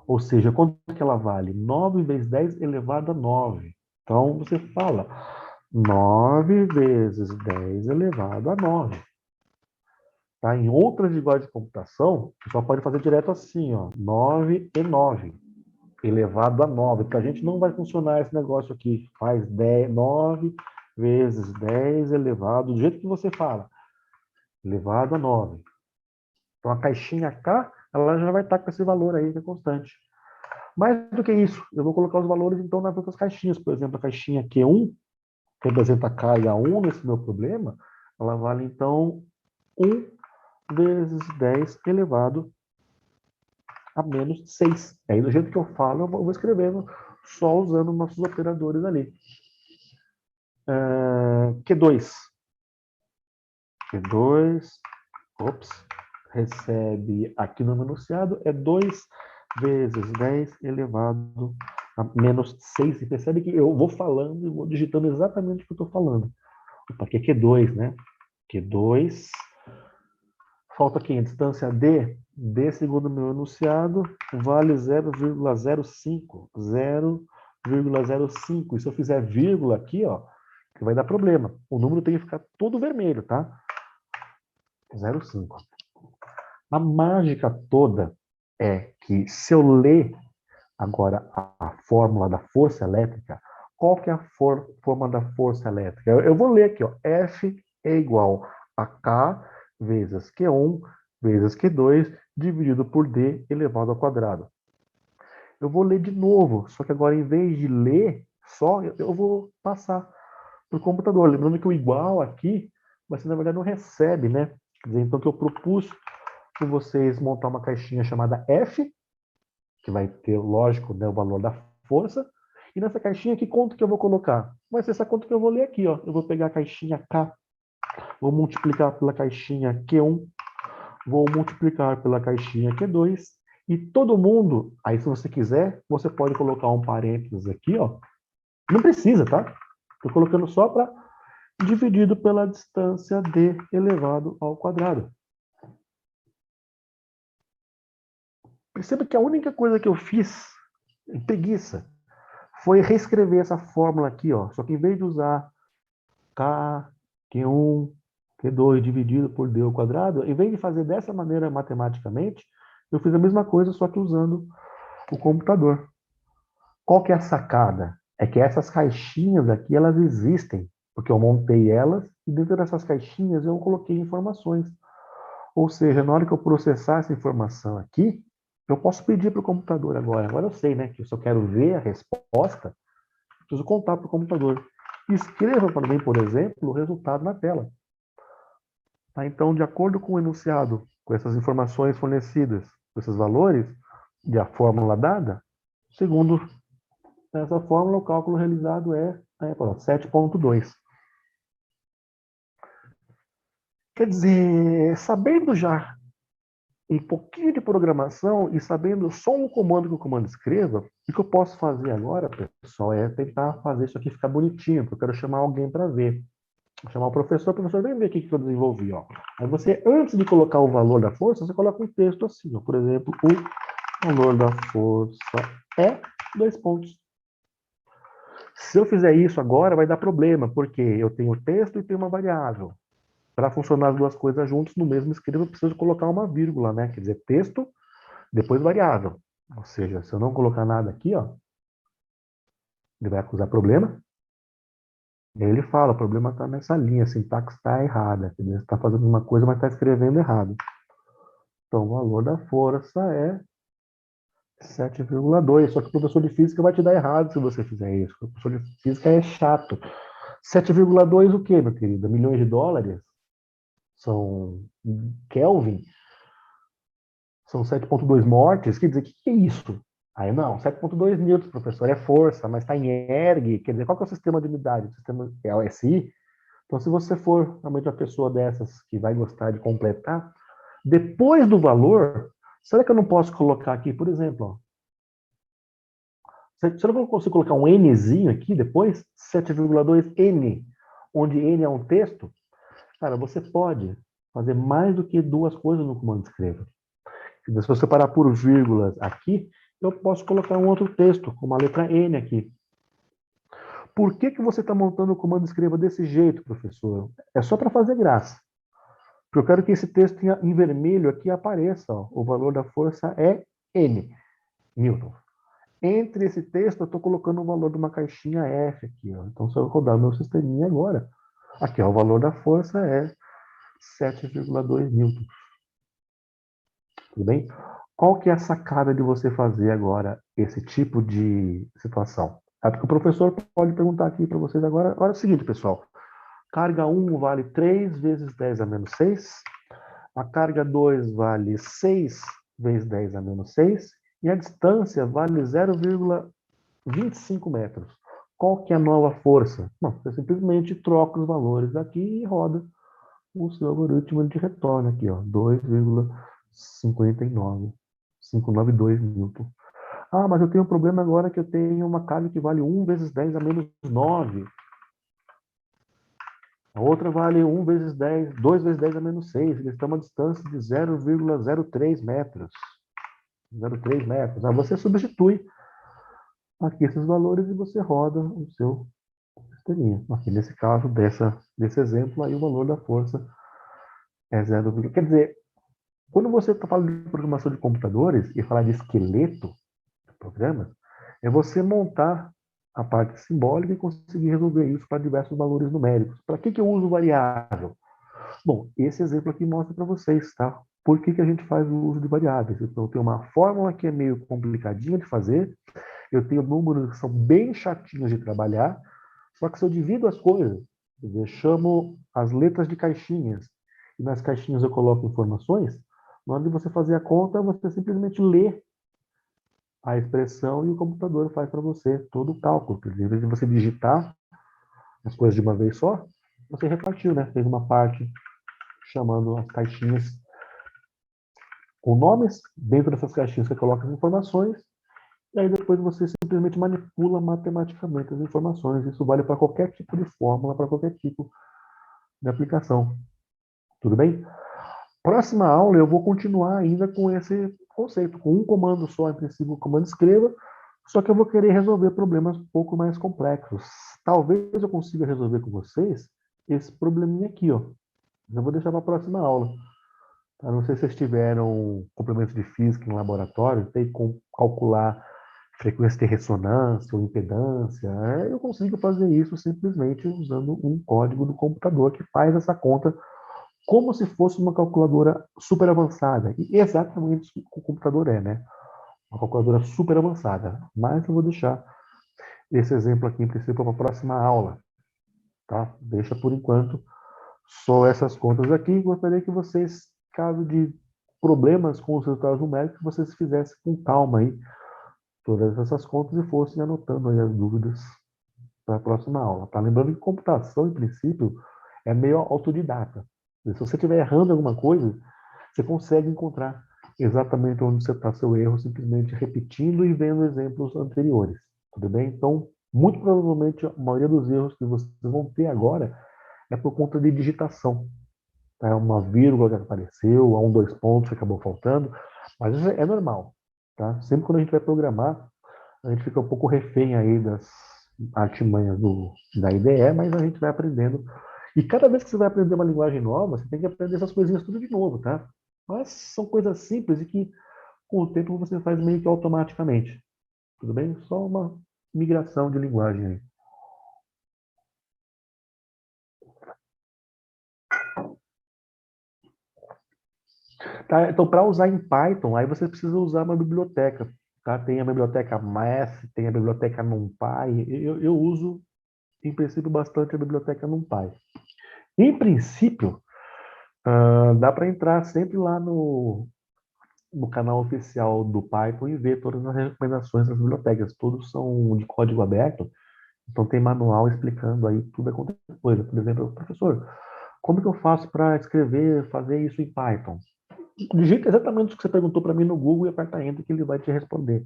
Ou seja, quanto que ela vale? 9 vezes 10 elevado a 9. Então, você fala 9 vezes 10 elevado a 9. Tá? Em outras linguagens de computação, você só pode fazer direto assim, ó, 9 e 9 elevado a 9, porque a gente não vai funcionar esse negócio aqui. Faz 10, 9 vezes 10 elevado, do jeito que você fala, elevado a 9. Então, a caixinha K, ela já vai estar com esse valor aí, que é constante. Mais do que isso, eu vou colocar os valores, então, nas outras caixinhas. Por exemplo, a caixinha Q1, que representa a carga 1 nesse meu problema, ela vale, então, 1 vezes 10 elevado a menos 6. Aí, do jeito que eu falo, eu vou escrevendo só usando nossos operadores ali. Q2. Q2, ops, recebe aqui no enunciado, é 2 vezes 10 elevado a menos 6. E percebe que eu vou falando e vou digitando exatamente o que eu estou falando. Opa, aqui é Q2, né? Q2. Falta aqui a distância D. D, segundo o meu enunciado, vale 0,05. 0,05. E se eu fizer vírgula aqui, ó, que vai dar problema. O número tem que ficar todo vermelho, tá? 0,5. A mágica toda é que se eu ler agora a fórmula da força elétrica, qual que é a fórmula da força elétrica? Eu vou ler aqui, ó, F é igual a K vezes Q1 vezes Q2 dividido por D elevado ao quadrado. Eu vou ler de novo, só que agora em vez de ler só, eu vou passar para o computador. Lembrando que o igual aqui, você na verdade não recebe, né? Quer dizer, então que eu propus para vocês montar uma caixinha chamada F, que vai ter, lógico, né, o valor da força. E nessa caixinha, que conta que eu vou colocar? Vai ser essa conta que eu vou ler aqui, ó. Eu vou pegar a caixinha K, vou multiplicar pela caixinha Q1, vou multiplicar pela caixinha Q2, e todo mundo, aí se você quiser, você pode colocar um parênteses aqui, ó. Não precisa, tá? Estou colocando só para dividido pela distância D elevado ao quadrado. Perceba que a única coisa que eu fiz, preguiça, foi reescrever essa fórmula aqui, ó. Só que em vez de usar K, Q1, Q2 dividido por D ao quadrado, em vez de fazer dessa maneira matematicamente, eu fiz a mesma coisa, só que usando o computador. Qual que é a sacada? É que essas caixinhas aqui, elas existem, porque eu montei elas e dentro dessas caixinhas eu coloquei informações. Ou seja, na hora que eu processar essa informação aqui, eu posso pedir para o computador agora. Agora eu sei, né, que se eu quero ver a resposta, preciso contar para o computador. Escreva para mim, por exemplo, o resultado na tela. Tá? Então, de acordo com o enunciado, com essas informações fornecidas, com esses valores, e a fórmula dada, segundo essa fórmula, o cálculo realizado é 7,2. Quer dizer, sabendo já um pouquinho de programação e sabendo só um comando que o comando escreva, o que eu posso fazer agora, pessoal, é tentar fazer isso aqui ficar bonitinho, porque eu quero chamar alguém para ver. Vou chamar o professor vem ver aqui que eu desenvolvi, ó. Aí você, antes de colocar o valor da força, você coloca um texto assim, ó. Por exemplo, o valor da força é 2 pontos. Se eu fizer isso agora, vai dar problema, porque eu tenho o texto e tenho uma variável. Para funcionar as duas coisas juntas, no mesmo escrito, eu preciso colocar uma vírgula, né? Quer dizer, texto, depois variável. Ou seja, se eu não colocar nada aqui, ó, ele vai acusar problema. E aí ele fala, o problema está nessa linha, a sintaxe está errada. Quer dizer, você está fazendo uma coisa, mas está escrevendo errado. Então, o valor da força é 7,2. Só que o professor de física vai te dar errado se você fizer isso. O professor de física é chato. 7,2 o quê, meu querido? Milhões de dólares? São Kelvin? São 7,2 mortes? Quer dizer, o que é isso? Aí não, 7,2 newtons, professor, é força, mas está em erg. Quer dizer, qual que é o sistema de unidade? O sistema é o SI? Então, se você for realmente uma pessoa dessas que vai gostar de completar, depois do valor, será que eu não posso colocar aqui, por exemplo, ó, se eu não consigo colocar um nzinho aqui depois, 7,2n, onde n é um texto, cara, você pode fazer mais do que duas coisas no comando escreva. Se você parar por vírgulas aqui, eu posso colocar um outro texto, com uma letra N aqui. Por que você está montando o comando escreva desse jeito, professor? É só para fazer graça. Porque eu quero que esse texto em vermelho aqui apareça. Ó. O valor da força é N, Newton. Entre esse texto, eu estou colocando o valor de uma caixinha F aqui. Ó. Então, se eu rodar meu sisteminha agora, aqui, ó, o valor da força é 7,2 Newton. Tudo bem? Qual que é a sacada de você fazer agora esse tipo de situação? É porque o professor pode perguntar aqui para vocês agora. Olha o seguinte, pessoal. Carga 1 vale 3 vezes 10 a menos 6. A carga 2 vale 6 vezes 10 a menos 6. E a distância vale 0,25 metros. Qual que é a nova força? Não, você simplesmente troca os valores aqui e roda o seu algoritmo de retorno aqui, ó, 2,59. 592 newton. Ah, mas eu tenho um problema agora que eu tenho uma carga que vale 1 vezes 10 a menos 9. A outra vale 1 vezes 10, 2 vezes 10 a menos 6. Eles têm uma distância de 0,03 metros. 0,3 metros. Aí você substitui aqui esses valores e você roda o seu sisteminha. Aqui nesse caso, desse exemplo, aí o valor da força é 0, quer dizer, quando você está falando de programação de computadores e falar de esqueleto de programas, é você montar a parte simbólica e conseguir resolver isso para diversos valores numéricos. Para que eu uso variável? Bom, esse exemplo aqui mostra para vocês, tá? Por que a gente faz o uso de variáveis? Então, eu tenho uma fórmula que é meio complicadinha de fazer, eu tenho números que são bem chatinhos de trabalhar, só que se eu divido as coisas, eu chamo as letras de caixinhas, e nas caixinhas eu coloco informações, na hora de você fazer a conta, você simplesmente lê a expressão e o computador faz para você todo o cálculo. Quer dizer, em vez de você digitar as coisas de uma vez só, você repartiu, né? Fez uma parte chamando as caixinhas com nomes, dentro dessas caixinhas você coloca as informações, e aí depois você simplesmente manipula matematicamente as informações. Isso vale para qualquer tipo de fórmula, para qualquer tipo de aplicação. Tudo bem? Próxima aula eu vou continuar ainda com esse conceito, com um comando só, em princípio, o comando escreva, só que eu vou querer resolver problemas um pouco mais complexos. Talvez eu consiga resolver com vocês esse probleminha aqui, ó. Eu vou deixar para a próxima aula. Eu não sei se vocês tiveram complementos de física em laboratório, tem que calcular frequência de ressonância ou impedância. Eu consigo fazer isso simplesmente usando um código do computador que faz essa conta como se fosse uma calculadora super avançada. E exatamente o que o computador é, né? Uma calculadora super avançada. Mas eu vou deixar esse exemplo aqui, em princípio, para a próxima aula. Tá? Deixa por enquanto só essas contas aqui. Gostaria que vocês, caso de problemas com os resultados numéricos, vocês fizessem com calma aí todas essas contas e fossem anotando aí as dúvidas para a próxima aula. Tá? Lembrando que computação, em princípio, é meio autodidata. Se você estiver errando alguma coisa, você consegue encontrar exatamente onde você está seu erro, simplesmente repetindo e vendo exemplos anteriores. Tudo bem? Então, muito provavelmente, a maioria dos erros que vocês vão ter agora é por conta de digitação. É uma vírgula que apareceu, há um, dois pontos que acabou faltando, mas isso é normal, tá? Sempre quando a gente vai programar, a gente fica um pouco refém aí das artimanhas da IDE, mas a gente vai aprendendo. E cada vez que você vai aprender uma linguagem nova, você tem que aprender essas coisinhas tudo de novo, tá? Mas são coisas simples e que com o tempo você faz meio que automaticamente. Tudo bem? Só uma migração de linguagem aí. Tá? Então, para usar em Python, aí você precisa usar uma biblioteca. Tá? Tem a biblioteca Math, tem a biblioteca NumPy. Eu uso, em princípio, bastante a biblioteca NumPy. Em princípio, dá para entrar sempre lá no canal oficial do Python e ver todas as recomendações das bibliotecas. Todos são de código aberto, então tem manual explicando aí tudo quanto é coisa. Por exemplo, professor, como que eu faço para escrever, fazer isso em Python? Digita exatamente o que você perguntou para mim no Google e aperta Enter que ele vai te responder.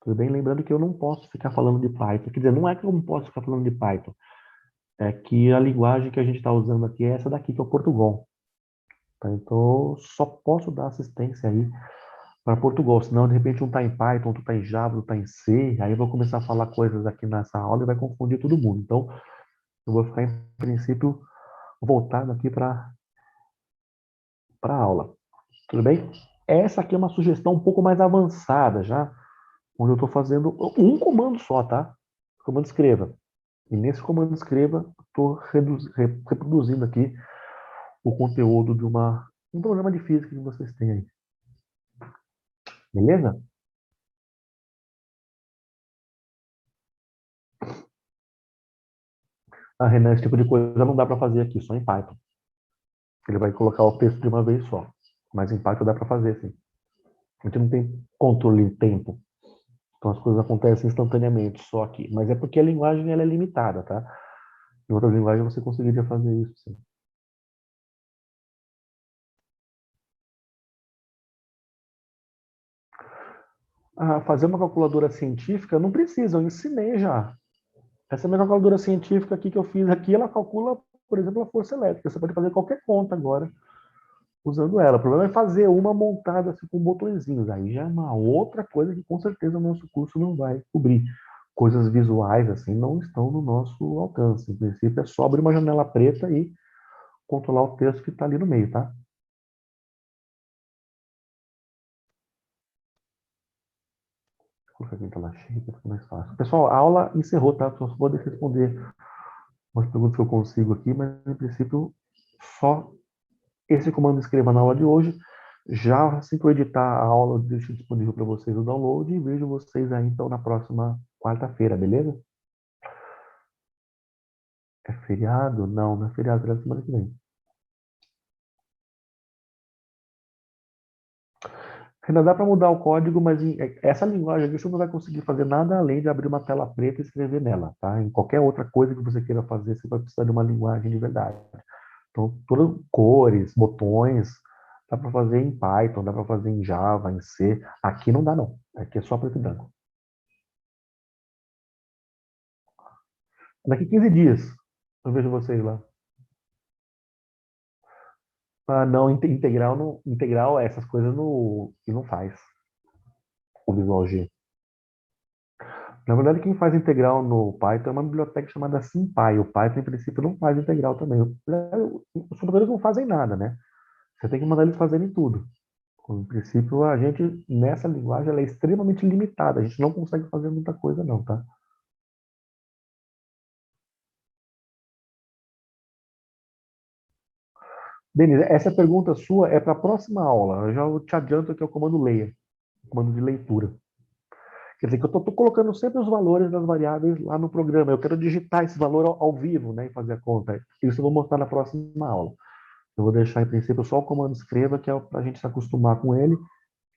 Tudo bem? Lembrando que eu não posso ficar falando de Python. Quer dizer, não é que eu não posso ficar falando de Python, é que a linguagem que a gente está usando aqui é essa daqui, que é o Portugal. Tá? Então, eu só posso dar assistência aí para Portugal, senão de repente um está em Python, outro está em Java, outro está em C, aí eu vou começar a falar coisas aqui nessa aula e vai confundir todo mundo. Então, eu vou ficar, em princípio, voltado aqui para a aula. Tudo bem? Essa aqui é uma sugestão um pouco mais avançada já, onde eu estou fazendo um comando só, tá? Comando escreva. E nesse comando escreva, estou reproduzindo aqui o conteúdo de um programa de física que vocês têm aí. Beleza? A Renan, esse tipo de coisa não dá para fazer aqui, só em Python. Ele vai colocar o texto de uma vez só. Mas em Python dá para fazer, sim. A gente não tem controle de tempo. Então as coisas acontecem instantaneamente, só aqui. Mas é porque a linguagem ela é limitada, tá? Em outras linguagens você conseguiria fazer isso, sim. Ah, fazer uma calculadora científica não precisa, eu ensinei já. Essa mesma calculadora científica aqui que eu fiz aqui, ela calcula, por exemplo, a força elétrica. Você pode fazer qualquer conta agora usando ela. O problema é fazer uma montada assim, com botõezinhos. Aí já é uma outra coisa que com certeza o nosso curso não vai cobrir. Coisas visuais assim não estão no nosso alcance. Em princípio é só abrir uma janela preta e controlar o texto que está ali no meio, tá? Vou colocar aqui em tela cheia para ficar mais fácil. Pessoal, a aula encerrou, tá? Só vou responder umas perguntas que eu consigo aqui, mas em princípio só esse comando escreva na aula de hoje. Já assim que eu editar a aula, eu deixo disponível para vocês o download e vejo vocês aí então na próxima quarta-feira, beleza? É feriado? Não, não é feriado, é semana que vem. Ainda dá para mudar o código, mas essa linguagem aqui você não vai conseguir fazer nada além de abrir uma tela preta e escrever nela, tá? Em qualquer outra coisa que você queira fazer, você vai precisar de uma linguagem de verdade. Então, todas cores, botões, dá para fazer em Python, dá para fazer em Java, em C. Aqui não dá, não. Aqui é só preto e branco. Daqui 15 dias, eu vejo vocês lá. Ah, não, integral, não, integral, essas coisas que não faz o Visual G. Na verdade, quem faz integral no Python é uma biblioteca chamada SymPy. O Python, em princípio, não faz integral também. Os computadores não fazem nada, né? Você tem que mandar eles fazerem tudo. Em princípio, a gente, nessa linguagem, ela é extremamente limitada. A gente não consegue fazer muita coisa, não, tá? Denise, essa pergunta sua é para a próxima aula. Eu já te adianto que é o comando leia, o comando de leitura. Quer dizer que eu estou colocando sempre os valores das variáveis lá no programa. Eu quero digitar esse valor ao vivo, né, e fazer a conta. Isso eu vou mostrar na próxima aula. Eu vou deixar, em princípio, só o comando escreva, que é para a gente se acostumar com ele.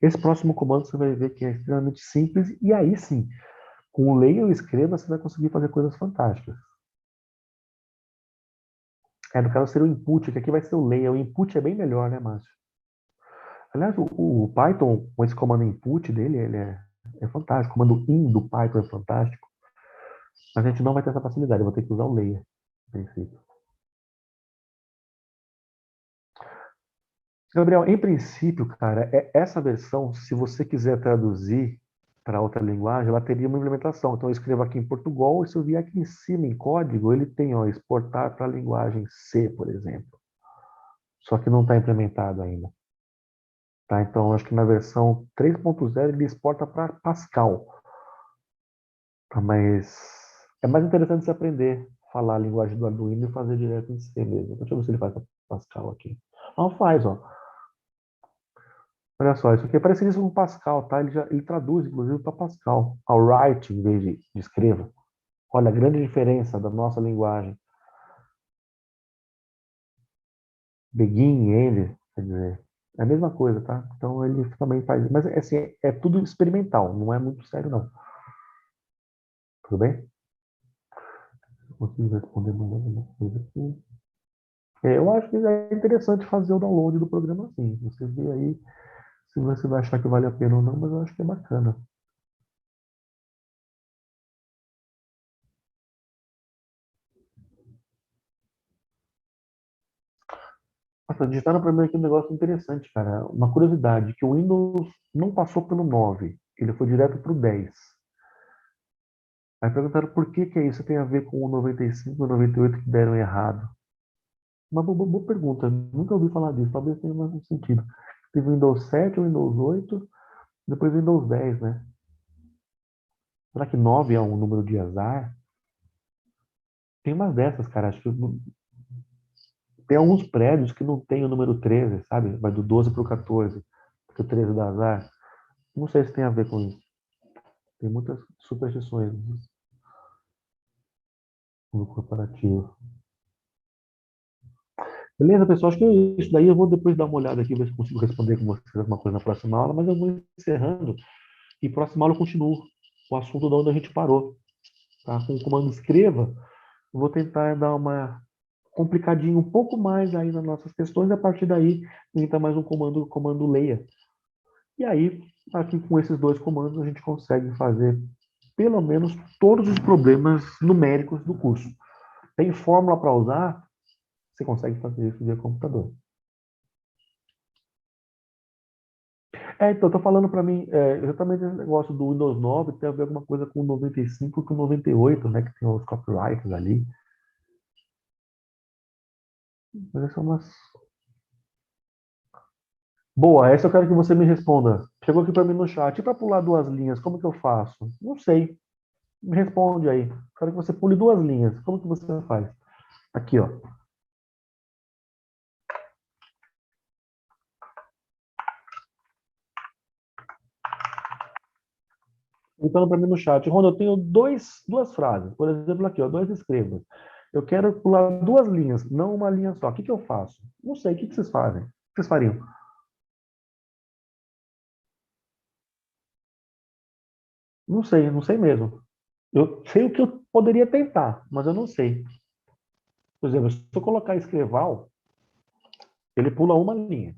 Esse próximo comando você vai ver que é extremamente simples. E aí sim, com o leia ou escreva, você vai conseguir fazer coisas fantásticas. É, no caso, seria o input, que aqui vai ser o leia. O input é bem melhor, né, Márcio? Aliás, o Python, com esse comando input dele, é fantástico. O comando in do Python é fantástico. Mas a gente não vai ter essa facilidade, eu vou ter que usar o layer, a princípio. Gabriel, em princípio, cara, essa versão, se você quiser traduzir para outra linguagem, ela teria uma implementação. Então, eu escrevo aqui em Portugal, e se eu vier aqui em cima, em código, ele tem, ó, exportar para a linguagem C, por exemplo. Só que não está implementado ainda. Tá? Então, acho que na versão 3.0 ele exporta para Pascal. Tá? Mas é mais interessante você aprender a falar a linguagem do Arduino e fazer direto em C mesmo. Deixa eu ver se ele faz para Pascal aqui. Não faz, ó. Olha só, isso aqui é parecido com Pascal, tá? Ele traduz, inclusive, para Pascal. Ao write, em vez de escreva. Olha a grande diferença da nossa linguagem. Begin, end, quer dizer, é a mesma coisa, tá? Então ele também faz. Mas assim, é tudo experimental, não é muito sério, não. Tudo bem? Consigo responder mais alguma coisa aqui. Eu acho que é interessante fazer o download do programa assim. Você vê aí se você vai achar que vale a pena ou não, mas eu acho que é bacana. Nossa, digitaram para mim aqui um negócio interessante, cara. Uma curiosidade, que o Windows não passou pelo 9, ele foi direto para o 10. Aí perguntaram por que que é isso tem a ver com o 95 e o 98 que deram errado. Uma boa pergunta, nunca ouvi falar disso, talvez tenha mais um sentido. Teve o Windows 7, o Windows 8, depois o Windows 10, né? Será que 9 é um número de azar? Tem umas dessas, cara. Acho que tem alguns prédios que não tem o número 13, sabe? Vai do 12 para o 14, porque o 13 dá azar. Não sei se tem a ver com isso. Tem muitas superstições no corporativo. Beleza, pessoal? Acho que é isso. Daí eu vou depois dar uma olhada aqui, ver se consigo responder com vocês alguma coisa na próxima aula, mas eu vou encerrando e próxima aula eu continuo o assunto de onde a gente parou. Tá? Com o comando escreva, eu vou tentar dar uma complicadinho um pouco mais aí nas nossas questões, e a partir daí entra mais um comando, comando leia. E aí, aqui com esses dois comandos, a gente consegue fazer pelo menos todos os problemas numéricos do curso. Tem fórmula para usar? Você consegue fazer isso via computador. Então, tô falando para mim, exatamente esse negócio do Windows 9 tem a ver alguma coisa com o 95 e com o 98, né, que tem os copyrights ali. Mas essa é uma... Boa, essa eu quero que você me responda. Chegou aqui para mim no chat. E para pular duas linhas, como que eu faço? Não sei. Me responde aí. Quero que você pule duas linhas. Como que você faz? Aqui, ó. Então, para mim no chat, Ronda, eu tenho duas frases. Por exemplo, aqui, ó, dois escrevas. Eu quero pular duas linhas, não uma linha só. O que que eu faço? Não sei. O que que vocês fazem? O que vocês fariam? Não sei mesmo. Eu sei o que eu poderia tentar, mas eu não sei. Por exemplo, se eu colocar escreval, ele pula uma linha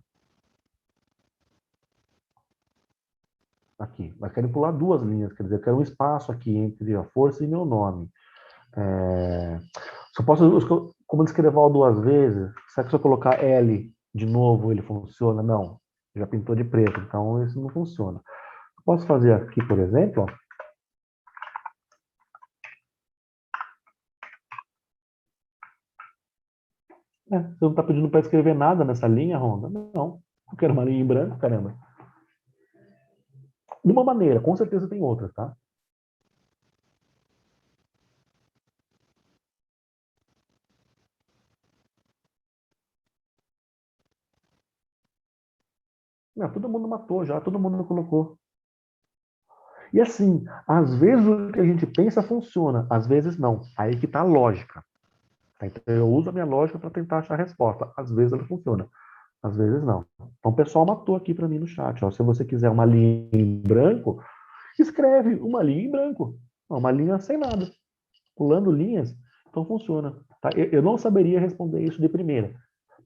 aqui. Mas quero pular duas linhas, quer dizer, eu quero um espaço aqui entre a força e meu nome. Se eu posso, como escreval duas vezes, será que se eu colocar L de novo ele funciona? Não, já pintou de preto, então isso não funciona. Eu posso fazer aqui, por exemplo, ó, você não está pedindo para escrever nada nessa linha, Ronda? Não, eu quero uma linha em branco, caramba. De uma maneira, com certeza tem outras, tá? Não, todo mundo matou já, todo mundo colocou. E assim, às vezes o que a gente pensa funciona, às vezes não. Aí que está a lógica. Tá? Então eu uso a minha lógica para tentar achar a resposta. Às vezes ela funciona, às vezes não. Então o pessoal matou aqui para mim no chat. Ó. Se você quiser uma linha em branco, escreve uma linha em branco. Uma linha sem nada. Pulando linhas, então funciona. Tá? Eu não saberia responder isso de primeira,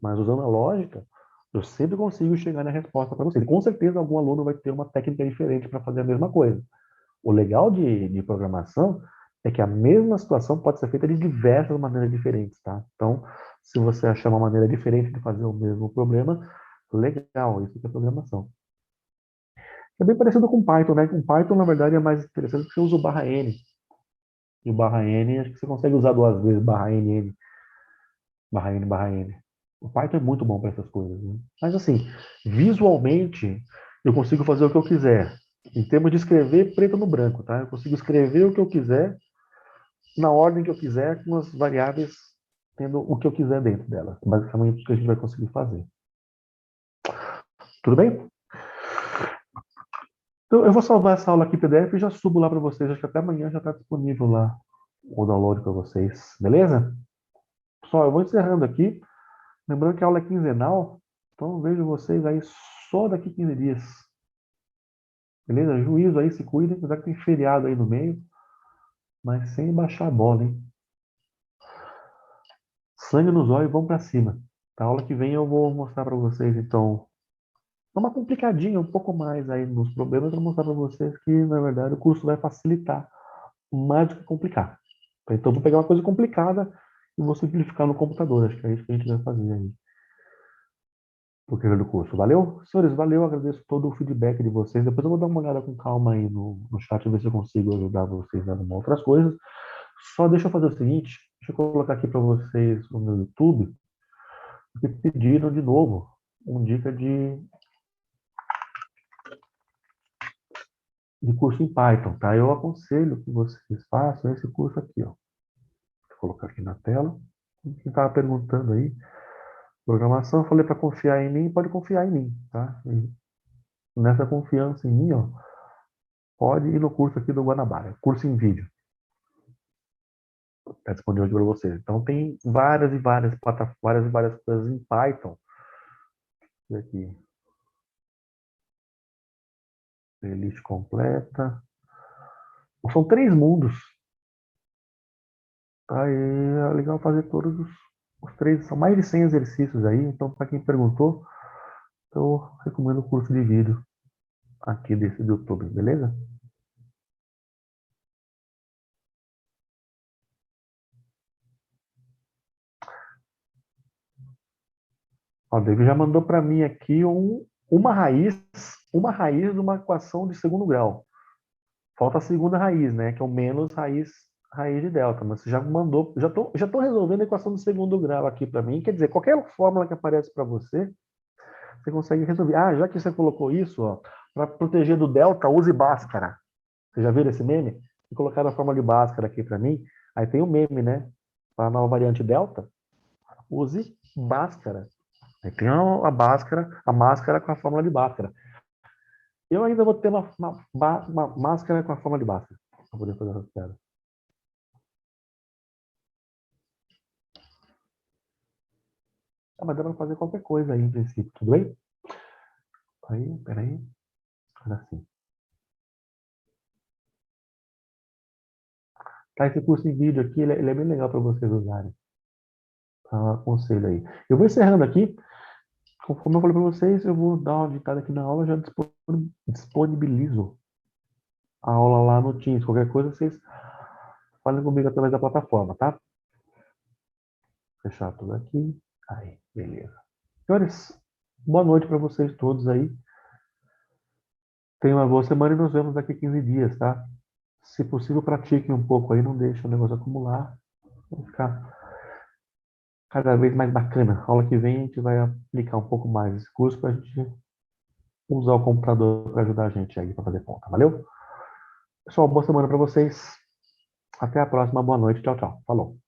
mas usando a lógica, eu sempre consigo chegar na resposta para você. E com certeza algum aluno vai ter uma técnica diferente para fazer a mesma coisa. O legal de programação é que a mesma situação pode ser feita de diversas maneiras diferentes, tá? Então, se você achar uma maneira diferente de fazer o mesmo problema, Legal, isso que é programação. É bem parecido com Python, né? Com Python, na verdade, é mais interessante porque você usa o barra N. E o barra N, acho que você consegue usar duas vezes barra N, N, barra N, barra N. O Python é muito bom para essas coisas, né? Mas assim, visualmente, eu consigo fazer o que eu quiser. Em termos de escrever preto no branco, tá? Eu consigo escrever o que eu quiser, na ordem que eu quiser, com as variáveis tendo o que eu quiser dentro delas. Basicamente, o que a gente vai conseguir fazer. Tudo bem? Então, eu vou salvar essa aula aqui em PDF e já subo lá para vocês. Acho que até amanhã já está disponível lá o download para vocês. Beleza? Pessoal, eu vou encerrando aqui. Lembrando que a aula é quinzenal. Então, eu vejo vocês aí só daqui 15 dias. Beleza? Juízo aí, se cuidem. Apesar que tem feriado aí no meio. Mas sem baixar a bola, hein? Sangue nos olhos e vamos para cima. A aula que vem eu vou mostrar para vocês, então, uma complicadinha, um pouco mais aí nos problemas, para mostrar para vocês que, na verdade, o curso vai facilitar mais do que complicar. Então, eu vou pegar uma coisa complicada e vou simplificar no computador. Acho que é isso que a gente vai fazer aí, no decorrer do curso. Valeu? Senhores, valeu. Agradeço todo o feedback de vocês. Depois eu vou dar uma olhada com calma aí no chat, ver se eu consigo ajudar vocês a arrumar outras coisas. Só deixa eu fazer o seguinte, deixa eu colocar aqui para vocês no meu YouTube, porque pediram de novo uma dica de curso em Python, tá? Eu aconselho que vocês façam esse curso aqui, ó. Vou colocar aqui na tela. Quem estava perguntando aí, programação, eu falei para confiar em mim, pode confiar em mim, tá? E nessa confiança em mim, ó, pode ir no curso aqui do Guanabara, curso em vídeo. Está disponível para vocês. Então tem várias e várias plataformas, várias e várias coisas em Python. Aqui, playlist completa. São 3 mundos. Aí é legal fazer todos os 3. São mais de 100 exercícios aí. Então, para quem perguntou, eu recomendo o curso de vídeo aqui desse do YouTube, beleza? Ó, o David já mandou para mim aqui uma raiz de uma equação de segundo grau. Falta a segunda raiz, né? Que é o menos raiz de delta. Mas você já mandou, já tô resolvendo a equação do segundo grau aqui para mim. Quer dizer, qualquer fórmula que aparece para você, você consegue resolver. Ah, já que você colocou isso, ó, para proteger do delta, use Bhaskara. Você já viu esse meme? E colocaram a fórmula de Bhaskara aqui para mim. Aí tem o meme, né? Para a nova variante delta, use Bhaskara. Aí tem a máscara com a fórmula de Bhaskara. Eu ainda vou ter uma máscara com a fórmula de Bhaskara para poder fazer essa piada. Ah, mas dá para fazer qualquer coisa aí, em princípio, tudo bem? Aí, peraí. Agora sim. Tá, esse curso em vídeo aqui, ele é bem legal para vocês usarem. Tá, aconselho aí. Eu vou encerrando aqui. Conforme eu falei para vocês, eu vou dar uma ditada aqui na aula, já disponibilizo a aula lá no Teams. Qualquer coisa, vocês falem comigo através da plataforma, tá? Fechar tudo aqui. Aí, beleza. Senhores, boa noite para vocês todos aí. Tenham uma boa semana e nos vemos daqui a 15 dias, tá? Se possível, pratiquem um pouco aí, não deixe o negócio acumular. Vai ficar cada vez mais bacana. A aula que vem a gente vai aplicar um pouco mais esse curso para a gente usar o computador para ajudar a gente aí para fazer conta. Valeu? Pessoal, boa semana para vocês. Até a próxima. Boa noite. Tchau, tchau. Falou.